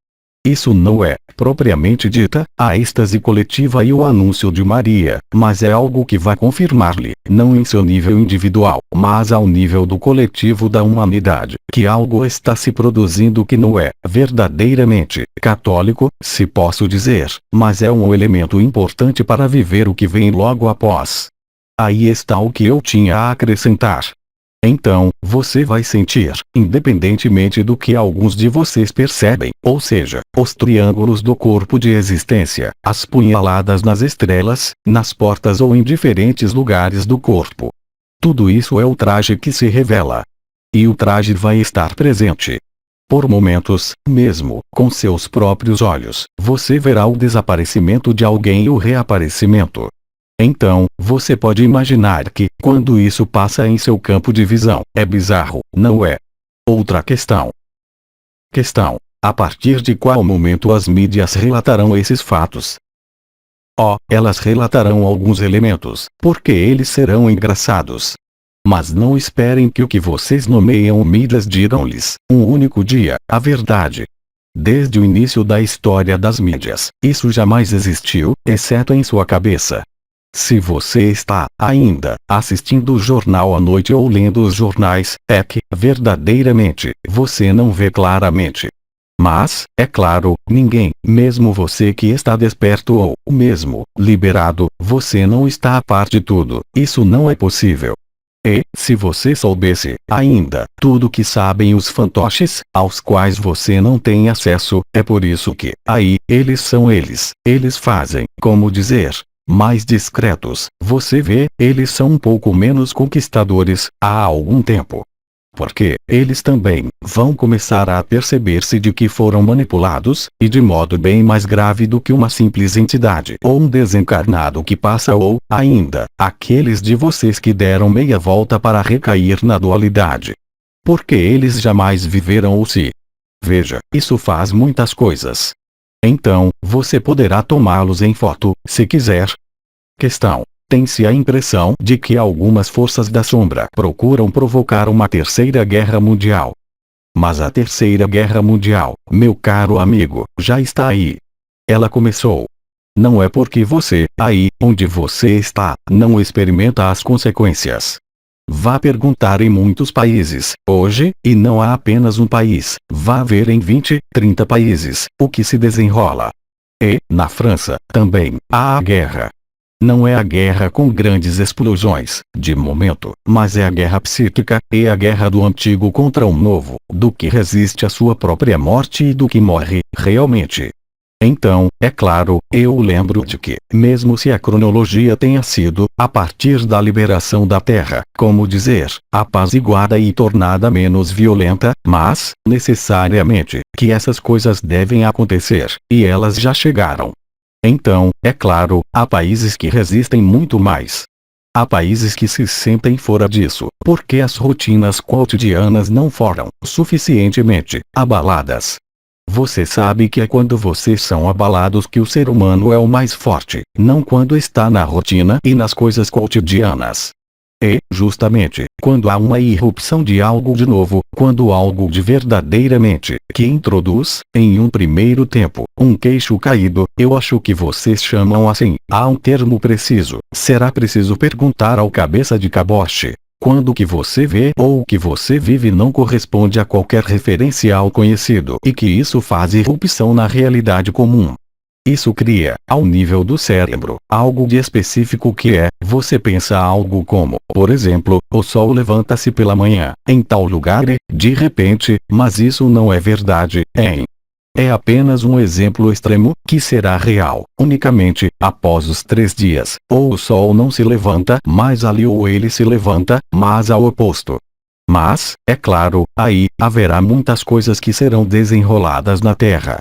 Isso não é, propriamente dita, a êxtase coletiva e o anúncio de Maria, mas é algo que vai confirmar-lhe, não em seu nível individual, mas ao nível do coletivo da humanidade, que algo está se produzindo que não é, verdadeiramente, católico, se posso dizer, mas é um elemento importante para viver o que vem logo após. Aí está o que eu tinha a acrescentar. Então, você vai sentir, independentemente do que alguns de vocês percebem, ou seja, os triângulos do corpo de existência, as punhaladas nas estrelas, nas portas ou em diferentes lugares do corpo. Tudo isso é o traje que se revela. E o traje vai estar presente. Por momentos, mesmo, com seus próprios olhos, você verá o desaparecimento de alguém e o reaparecimento. Então, você pode imaginar que, quando isso passa em seu campo de visão, é bizarro, não é? Outra questão. A partir de qual momento as mídias relatarão esses fatos? Elas relatarão alguns elementos, porque eles serão engraçados. Mas não esperem que o que vocês nomeiam mídias digam-lhes, um único dia, a verdade. Desde o início da história das mídias, isso jamais existiu, exceto em sua cabeça. Se você está, ainda, assistindo o jornal à noite ou lendo os jornais, é que, verdadeiramente, você não vê claramente. Mas, é claro, ninguém, mesmo você que está desperto ou, mesmo, liberado, você não está a par de tudo, isso não é possível. E, se você soubesse, ainda, tudo que sabem os fantoches, aos quais você não tem acesso, é por isso que, aí, eles fazem, como dizer, mais discretos, você vê, eles são um pouco menos conquistadores, há algum tempo. Porque, eles também, vão começar a perceber-se de que foram manipulados, e de modo bem mais grave do que uma simples entidade ou um desencarnado que passa ou, ainda, aqueles de vocês que deram meia volta para recair na dualidade. Porque eles jamais viveram o si. Veja, isso faz muitas coisas. Então, você poderá tomá-los em foto, se quiser. Tem-se a impressão de que algumas forças da sombra procuram provocar uma terceira guerra mundial. Mas a terceira guerra mundial, meu caro amigo, já está aí. Ela começou. Não é porque você, aí, onde você está, não experimenta as consequências. Vá perguntar em muitos países, hoje, e não há apenas um país, vá ver em 20, 30 países, o que se desenrola. E, na França, também, há a guerra. Não é a guerra com grandes explosões, de momento, mas é a guerra psíquica, e a guerra do antigo contra o novo, do que resiste à sua própria morte e do que morre, realmente. Então, é claro, eu lembro de que, mesmo se a cronologia tenha sido, a partir da liberação da Terra, como dizer, apaziguada e tornada menos violenta, mas, necessariamente, que essas coisas devem acontecer, e elas já chegaram. Então, é claro, há países que resistem muito mais. Há países que se sentem fora disso, porque as rotinas cotidianas não foram suficientemente abaladas. Você sabe que é quando vocês são abalados que o ser humano é o mais forte, não quando está na rotina e nas coisas cotidianas. E, justamente, quando há uma irrupção de algo de novo, quando algo de verdadeiramente, que introduz, em um primeiro tempo, um queixo caído, eu acho que vocês chamam assim, há um termo preciso, será preciso perguntar ao cabeça de caboche. Quando o que você vê ou o que você vive não corresponde a qualquer referencial conhecido e que isso faz irrupção na realidade comum. Isso cria, ao nível do cérebro, algo de específico que é, você pensa algo como, por exemplo, o sol levanta-se pela manhã, em tal lugar e, de repente, mas isso não é verdade, hein? É apenas um exemplo extremo, que será real, unicamente, após os 3 dias, ou o sol não se levanta mais ali ou ele se levanta, mas ao oposto. Mas, é claro, aí, haverá muitas coisas que serão desenroladas na Terra.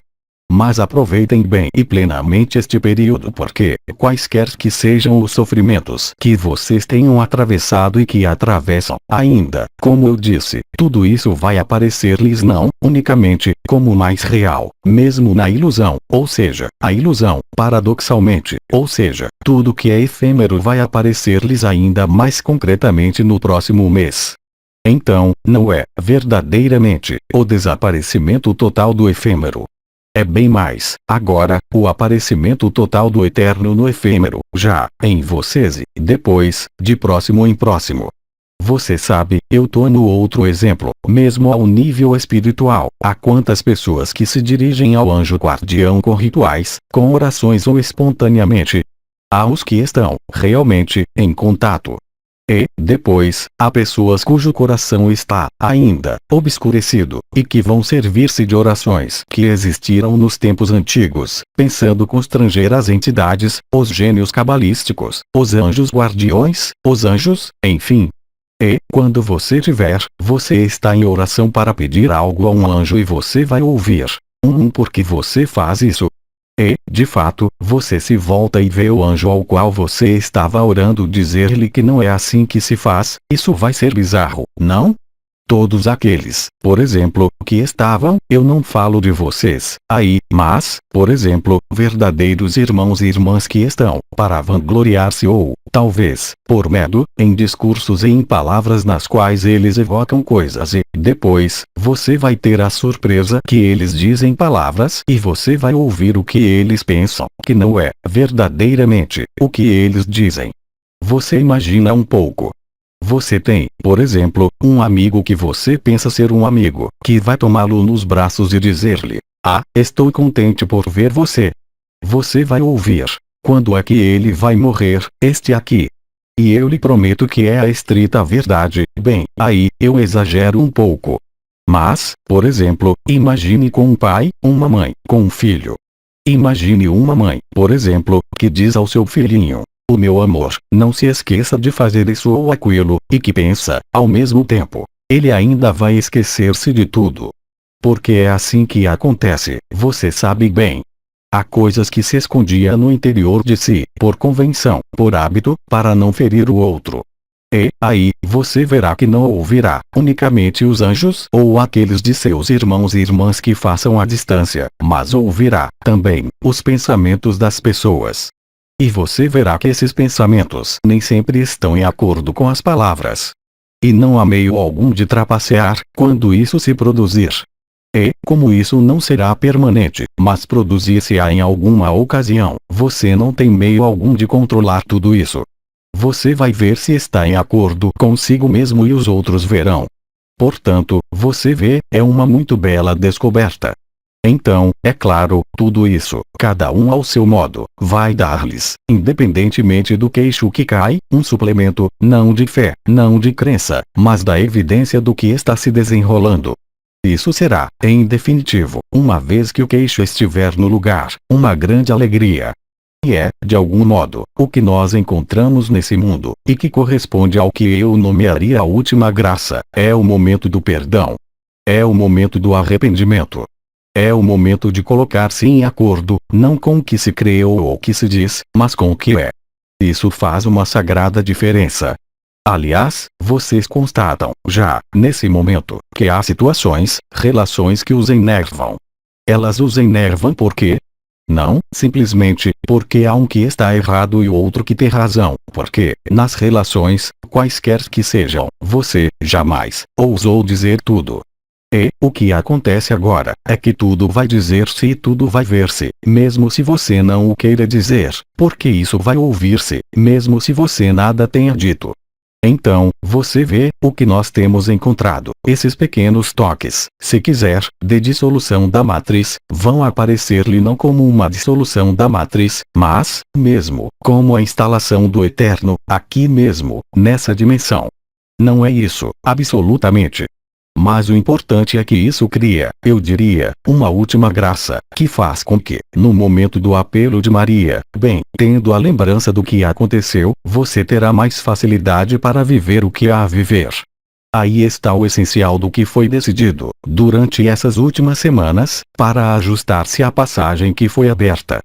Mas aproveitem bem e plenamente este período porque, quaisquer que sejam os sofrimentos que vocês tenham atravessado e que atravessam, ainda, como eu disse, tudo isso vai aparecer-lhes não, unicamente, como mais real, mesmo na ilusão, ou seja, a ilusão, paradoxalmente, ou seja, tudo que é efêmero vai aparecer-lhes ainda mais concretamente no próximo mês. Então, não é, verdadeiramente, o desaparecimento total do efêmero. É bem mais, agora, o aparecimento total do eterno no efêmero, já, em vocês e, depois, de próximo em próximo. Você sabe, eu tomo outro exemplo, mesmo ao nível espiritual, há quantas pessoas que se dirigem ao anjo guardião com rituais, com orações ou espontaneamente. Há os que estão, realmente, em contato. E, depois, há pessoas cujo coração está, ainda, obscurecido, e que vão servir-se de orações que existiram nos tempos antigos, pensando constranger as entidades, os gênios cabalísticos, os anjos guardiões, os anjos, enfim. E, quando você está em oração para pedir algo a um anjo e você vai ouvir. Porque você faz isso. E, de fato, você se volta e vê o anjo ao qual você estava orando dizer-lhe que não é assim que se faz, isso vai ser bizarro, não? Todos aqueles, por exemplo, que estavam, eu não falo de vocês, aí, mas, por exemplo, verdadeiros irmãos e irmãs que estão, para vangloriar-se ou, talvez, por medo, em discursos e em palavras nas quais eles evocam coisas e, depois, você vai ter a surpresa que eles dizem palavras e você vai ouvir o que eles pensam, que não é, verdadeiramente, o que eles dizem. Você imagina um pouco. Você tem, por exemplo, um amigo que você pensa ser um amigo, que vai tomá-lo nos braços e dizer-lhe: "Ah, estou contente por ver você." Você vai ouvir: "Quando é que ele vai morrer, este aqui?" E eu lhe prometo que é a estrita verdade. Bem, aí, eu exagero um pouco. Mas, por exemplo, imagine com um pai, uma mãe, com um filho. Imagine uma mãe, por exemplo, que diz ao seu filhinho: "O meu amor, não se esqueça de fazer isso ou aquilo", e que pensa, ao mesmo tempo, ele ainda vai esquecer-se de tudo. Porque é assim que acontece, você sabe bem. Há coisas que se escondia no interior de si, por convenção, por hábito, para não ferir o outro. E, aí, você verá que não ouvirá, unicamente os anjos ou aqueles de seus irmãos e irmãs que façam a distância, mas ouvirá, também, os pensamentos das pessoas. E você verá que esses pensamentos nem sempre estão em acordo com as palavras. E não há meio algum de trapacear, quando isso se produzir. E, como isso não será permanente, mas produzir-se-á em alguma ocasião, você não tem meio algum de controlar tudo isso. Você vai ver se está em acordo consigo mesmo e os outros verão. Portanto, você vê, é uma muito bela descoberta. Então, é claro, tudo isso, cada um ao seu modo, vai dar-lhes, independentemente do queixo que cai, um suplemento, não de fé, não de crença, mas da evidência do que está se desenrolando. Isso será, em definitivo, uma vez que o queixo estiver no lugar, uma grande alegria. E é, de algum modo, o que nós encontramos nesse mundo, e que corresponde ao que eu nomearia a última graça, é o momento do perdão. É o momento do arrependimento. É o momento de colocar-se em acordo, não com o que se crê ou o que se diz, mas com o que é. Isso faz uma sagrada diferença. Aliás, vocês constatam, já, nesse momento, que há situações, relações que os enervam. Elas os enervam por quê? Não, simplesmente, porque há um que está errado e o outro que tem razão, porque, nas relações, quaisquer que sejam, você, jamais, ousou dizer tudo. E, o que acontece agora, é que tudo vai dizer-se e tudo vai ver-se, mesmo se você não o queira dizer, porque isso vai ouvir-se, mesmo se você nada tenha dito. Então, você vê, o que nós temos encontrado, esses pequenos toques, se quiser, de dissolução da matriz, vão aparecer-lhe não como uma dissolução da matriz, mas, mesmo, como a instalação do eterno, aqui mesmo, nessa dimensão. Não é isso, absolutamente. Mas o importante é que isso cria, eu diria, uma última graça, que faz com que, no momento do apelo de Maria, bem, tendo a lembrança do que aconteceu, você terá mais facilidade para viver o que há a viver. Aí está o essencial do que foi decidido, durante essas últimas semanas, para ajustar-se à passagem que foi aberta.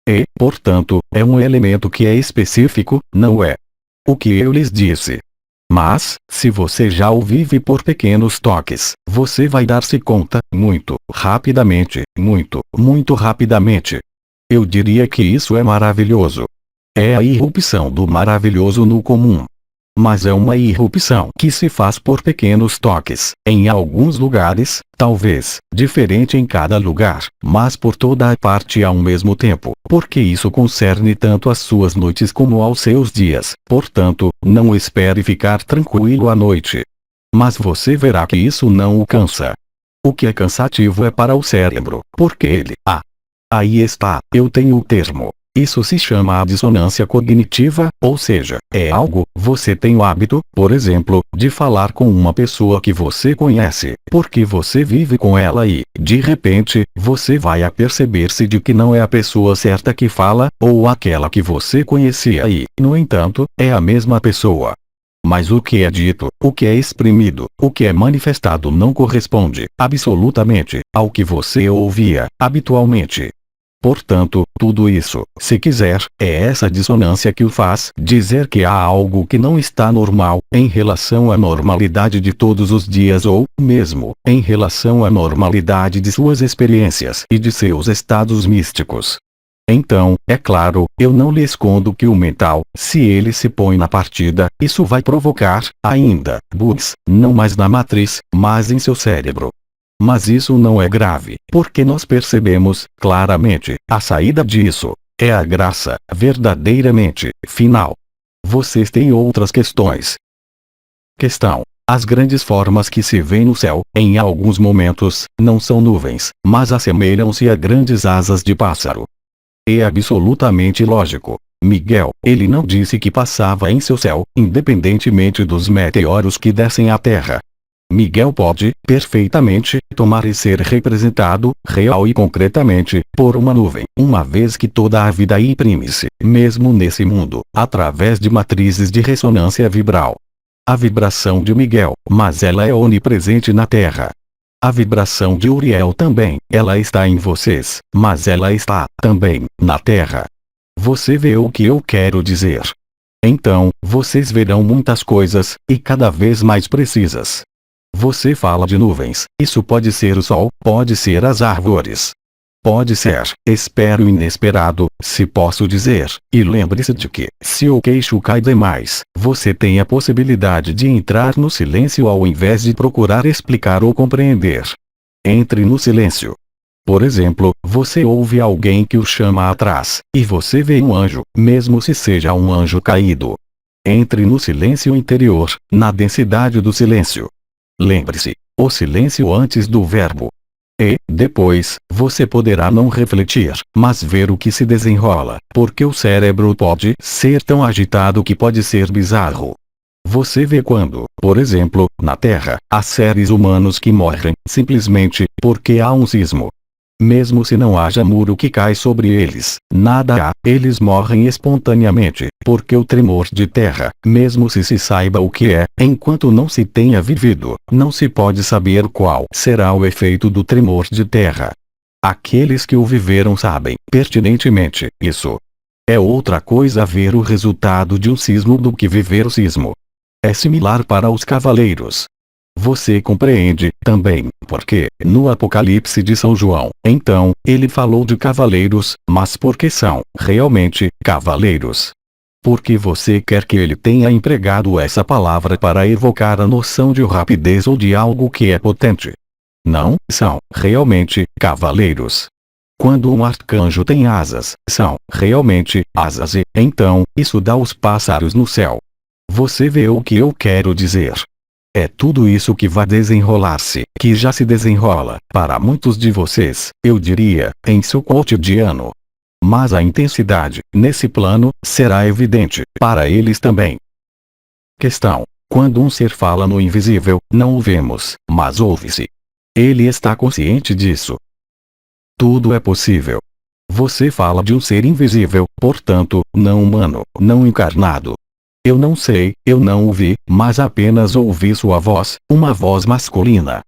E, portanto, é um elemento que é específico, não é? O que eu lhes disse. Mas, se você já o vive por pequenos toques, você vai dar-se conta, muito rapidamente, muito rapidamente. Eu diria que isso é maravilhoso. É a irrupção do maravilhoso no comum. Mas é uma irrupção que se faz por pequenos toques, em alguns lugares, talvez, diferente em cada lugar, mas por toda a parte ao mesmo tempo, porque isso concerne tanto as suas noites como aos seus dias, portanto, não espere ficar tranquilo à noite. Mas você verá que isso não o cansa. O que é cansativo é para o cérebro, porque ele, aí está, eu tenho o termo. Isso se chama a dissonância cognitiva, ou seja, é algo, você tem o hábito, por exemplo, de falar com uma pessoa que você conhece, porque você vive com ela e, de repente, você vai a perceber-se de que não é a pessoa certa que fala, ou aquela que você conhecia e, no entanto, é a mesma pessoa. Mas o que é dito, o que é exprimido, o que é manifestado não corresponde, absolutamente, ao que você ouvia, habitualmente. Portanto, tudo isso, se quiser, é essa dissonância que o faz dizer que há algo que não está normal, em relação à normalidade de todos os dias ou, mesmo, em relação à normalidade de suas experiências e de seus estados místicos. Então, é claro, eu não lhe escondo que o mental, se ele se põe na partida, isso vai provocar, ainda, bugs, não mais na matriz, mas em seu cérebro. Mas isso não é grave, porque nós percebemos, claramente, a saída disso. É a graça, verdadeiramente, final. Vocês têm outras questões? Questão. As grandes formas que se vêem no céu, em alguns momentos, não são nuvens, mas assemelham-se a grandes asas de pássaro. É absolutamente lógico. Miguel, ele não disse que passava em seu céu, independentemente dos meteoros que descem à Terra. Miguel pode, perfeitamente, tomar e ser representado, real e concretamente, por uma nuvem, uma vez que toda a vida imprime-se, mesmo nesse mundo, através de matrizes de ressonância vibral. A vibração de Miguel, mas ela é onipresente na Terra. A vibração de Uriel também, ela está em vocês, mas ela está, também, na Terra. Você vê o que eu quero dizer. Então, vocês verão muitas coisas, e cada vez mais precisas. Você fala de nuvens, isso pode ser o sol, pode ser as árvores. Pode ser, espero inesperado, se posso dizer, e lembre-se de que, se o queixo cai demais, você tem a possibilidade de entrar no silêncio ao invés de procurar explicar ou compreender. Entre no silêncio. Por exemplo, você ouve alguém que o chama atrás, e você vê um anjo, mesmo se seja um anjo caído. Entre no silêncio interior, na densidade do silêncio. Lembre-se, o silêncio antes do verbo. E, depois, você poderá não refletir, mas ver o que se desenrola, porque o cérebro pode ser tão agitado que pode ser bizarro. Você vê quando, por exemplo, na Terra, há seres humanos que morrem, simplesmente, porque há um sismo. Mesmo se não haja muro que cai sobre eles, nada há, eles morrem espontaneamente, porque o tremor de terra, mesmo se saiba o que é, enquanto não se tenha vivido, não se pode saber qual será o efeito do tremor de terra. Aqueles que o viveram sabem, pertinentemente, isso. É outra coisa ver o resultado de um sismo do que viver o sismo. É similar para os cavaleiros. Você compreende, também, porque, no Apocalipse de São João, então, ele falou de cavaleiros, mas porque são, realmente, cavaleiros. Porque você quer que ele tenha empregado essa palavra para evocar a noção de rapidez ou de algo que é potente. Não, são, realmente, cavaleiros. Quando um arcanjo tem asas, são, realmente, asas e, então, isso dá os pássaros no céu. Você vê o que eu quero dizer. É tudo isso que vai desenrolar-se, que já se desenrola, para muitos de vocês, eu diria, em seu cotidiano. Mas a intensidade, nesse plano, será evidente, para eles também. Questão. Quando um ser fala no invisível, não o vemos, mas ouve-se. Ele está consciente disso. Tudo é possível. Você fala de um ser invisível, portanto, não humano, não encarnado. Eu não sei, eu não o vi, mas apenas ouvi sua voz, uma voz masculina.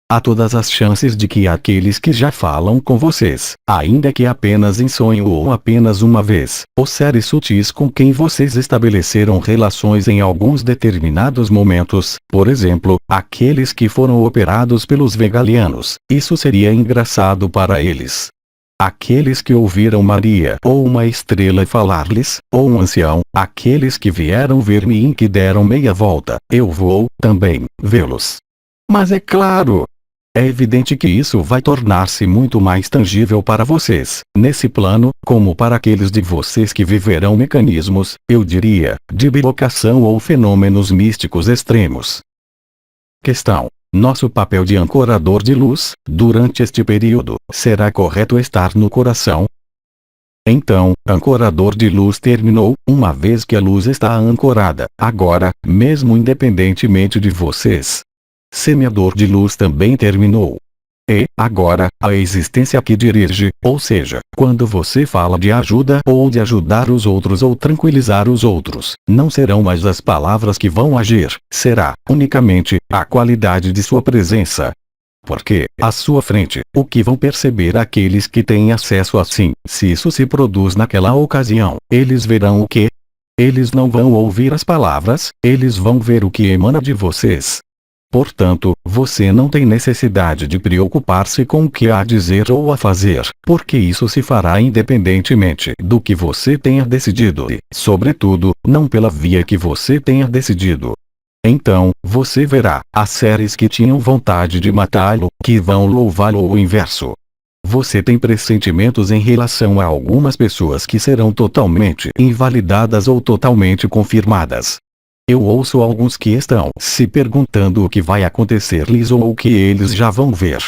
Há todas as chances de que aqueles que já falam com vocês, ainda que apenas em sonho ou apenas uma vez, os seres sutis com quem vocês estabeleceram relações em alguns determinados momentos, por exemplo, aqueles que foram operados pelos vegalianos, isso seria engraçado para eles. aqueles que ouviram Maria ou uma estrela falar-lhes, ou um ancião, aqueles que vieram ver-me e que deram meia volta, eu vou, também, vê-los. Mas é claro, é evidente que isso vai tornar-se muito mais tangível para vocês, nesse plano, como para aqueles de vocês que viverão mecanismos, eu diria, de bilocação ou fenômenos místicos extremos. Questão: nosso papel de ancorador de luz, durante este período, será correto estar no coração? Então, ancorador de luz terminou, uma vez que a luz está ancorada, agora, mesmo independentemente de vocês. Semeador de luz também terminou. E, agora, a existência que dirige, ou seja, quando você fala de ajuda ou de ajudar os outros ou tranquilizar os outros, não serão mais as palavras que vão agir, será, unicamente, a qualidade de sua presença. Porque, à sua frente, o que vão perceber aqueles que têm acesso assim, se isso se produz naquela ocasião, eles verão o quê? Eles não vão ouvir as palavras, eles vão ver o que emana de vocês. Portanto, você não tem necessidade de preocupar-se com o que há a dizer ou a fazer, porque isso se fará independentemente do que você tenha decidido e, sobretudo, não pela via que você tenha decidido. Então, você verá, as seres que tinham vontade de matá-lo, que vão louvá-lo ou o inverso. Você tem pressentimentos em relação a algumas pessoas que serão totalmente invalidadas ou totalmente confirmadas. Eu ouço alguns que estão se perguntando o que vai acontecer-lhes ou o que eles já vão ver.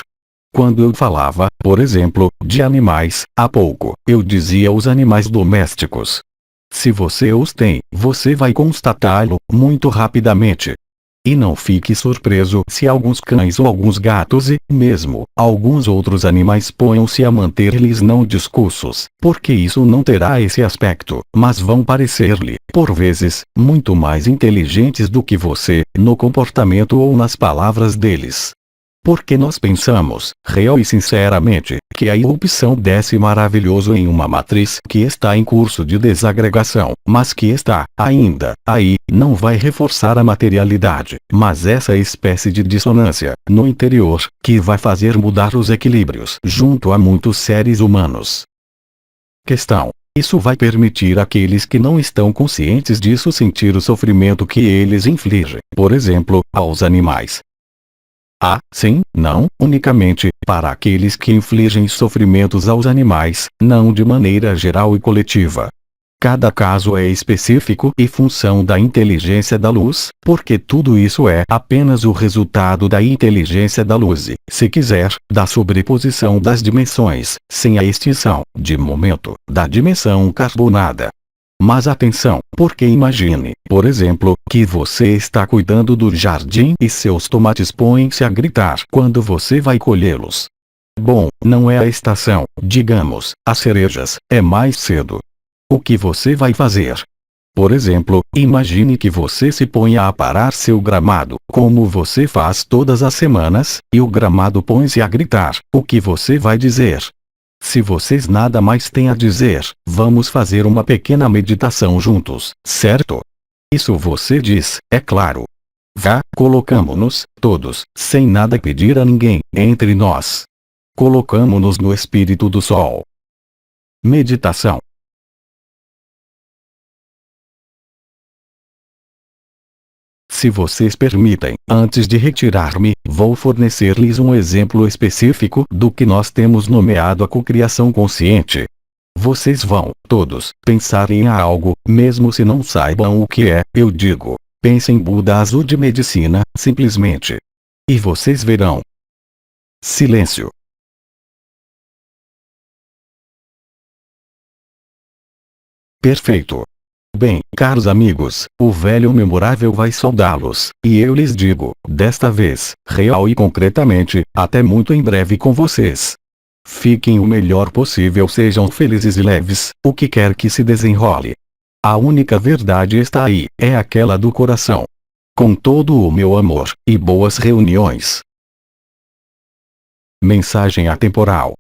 Quando eu falava, por exemplo, de animais, há pouco, eu dizia os animais domésticos. Se você os tem, você vai constatá-lo, muito rapidamente. E não fique surpreso se alguns cães ou alguns gatos e, mesmo, alguns outros animais ponham-se a manter-lhes não discursos, porque isso não terá esse aspecto, mas vão parecer-lhe, por vezes, muito mais inteligentes do que você, no comportamento ou nas palavras deles. Porque nós pensamos, real e sinceramente, que a irrupção desce maravilhoso em uma matriz que está em curso de desagregação, mas que está, ainda, aí, não vai reforçar a materialidade, mas essa espécie de dissonância, no interior, que vai fazer mudar os equilíbrios junto a muitos seres humanos. Questão: isso vai permitir àqueles que não estão conscientes disso sentir o sofrimento que eles infligem, por exemplo, aos animais? Sim, não, unicamente, para aqueles que infligem sofrimentos aos animais, não de maneira geral e coletiva. Cada caso é específico e função da inteligência da luz, porque tudo isso é apenas o resultado da inteligência da luz e, se quiser, da sobreposição das dimensões, sem a extinção, de momento, da dimensão carbonada. Mas atenção, porque imagine, por exemplo, que você está cuidando do jardim e seus tomates põem-se a gritar quando você vai colhê-los. Bom, não é a estação, digamos, as cerejas, é mais cedo. O que você vai fazer? Por exemplo, imagine que você se ponha a aparar seu gramado, como você faz todas as semanas, e o gramado põe-se a gritar, o que você vai dizer? Se vocês nada mais têm a dizer, vamos fazer uma pequena meditação juntos, certo? Isso você diz, é claro. Vá, colocamo-nos, todos, sem nada pedir a ninguém, entre nós. Colocamo-nos no espírito do sol. Meditação. Se vocês permitem, antes de retirar-me, vou fornecer-lhes um exemplo específico do que nós temos nomeado a cocriação consciente. Vocês vão, todos, pensar em algo, mesmo se não saibam o que é, eu digo. Pensem em Buda azul de medicina, simplesmente. E vocês verão. Silêncio. Perfeito. Bem, caros amigos, o velho memorável vai saudá-los, e eu lhes digo, desta vez, real e concretamente, até muito em breve com vocês. Fiquem o melhor possível, sejam felizes e leves, o que quer que se desenrole. A única verdade está aí, é aquela do coração. Com todo o meu amor, e boas reuniões. Mensagem atemporal.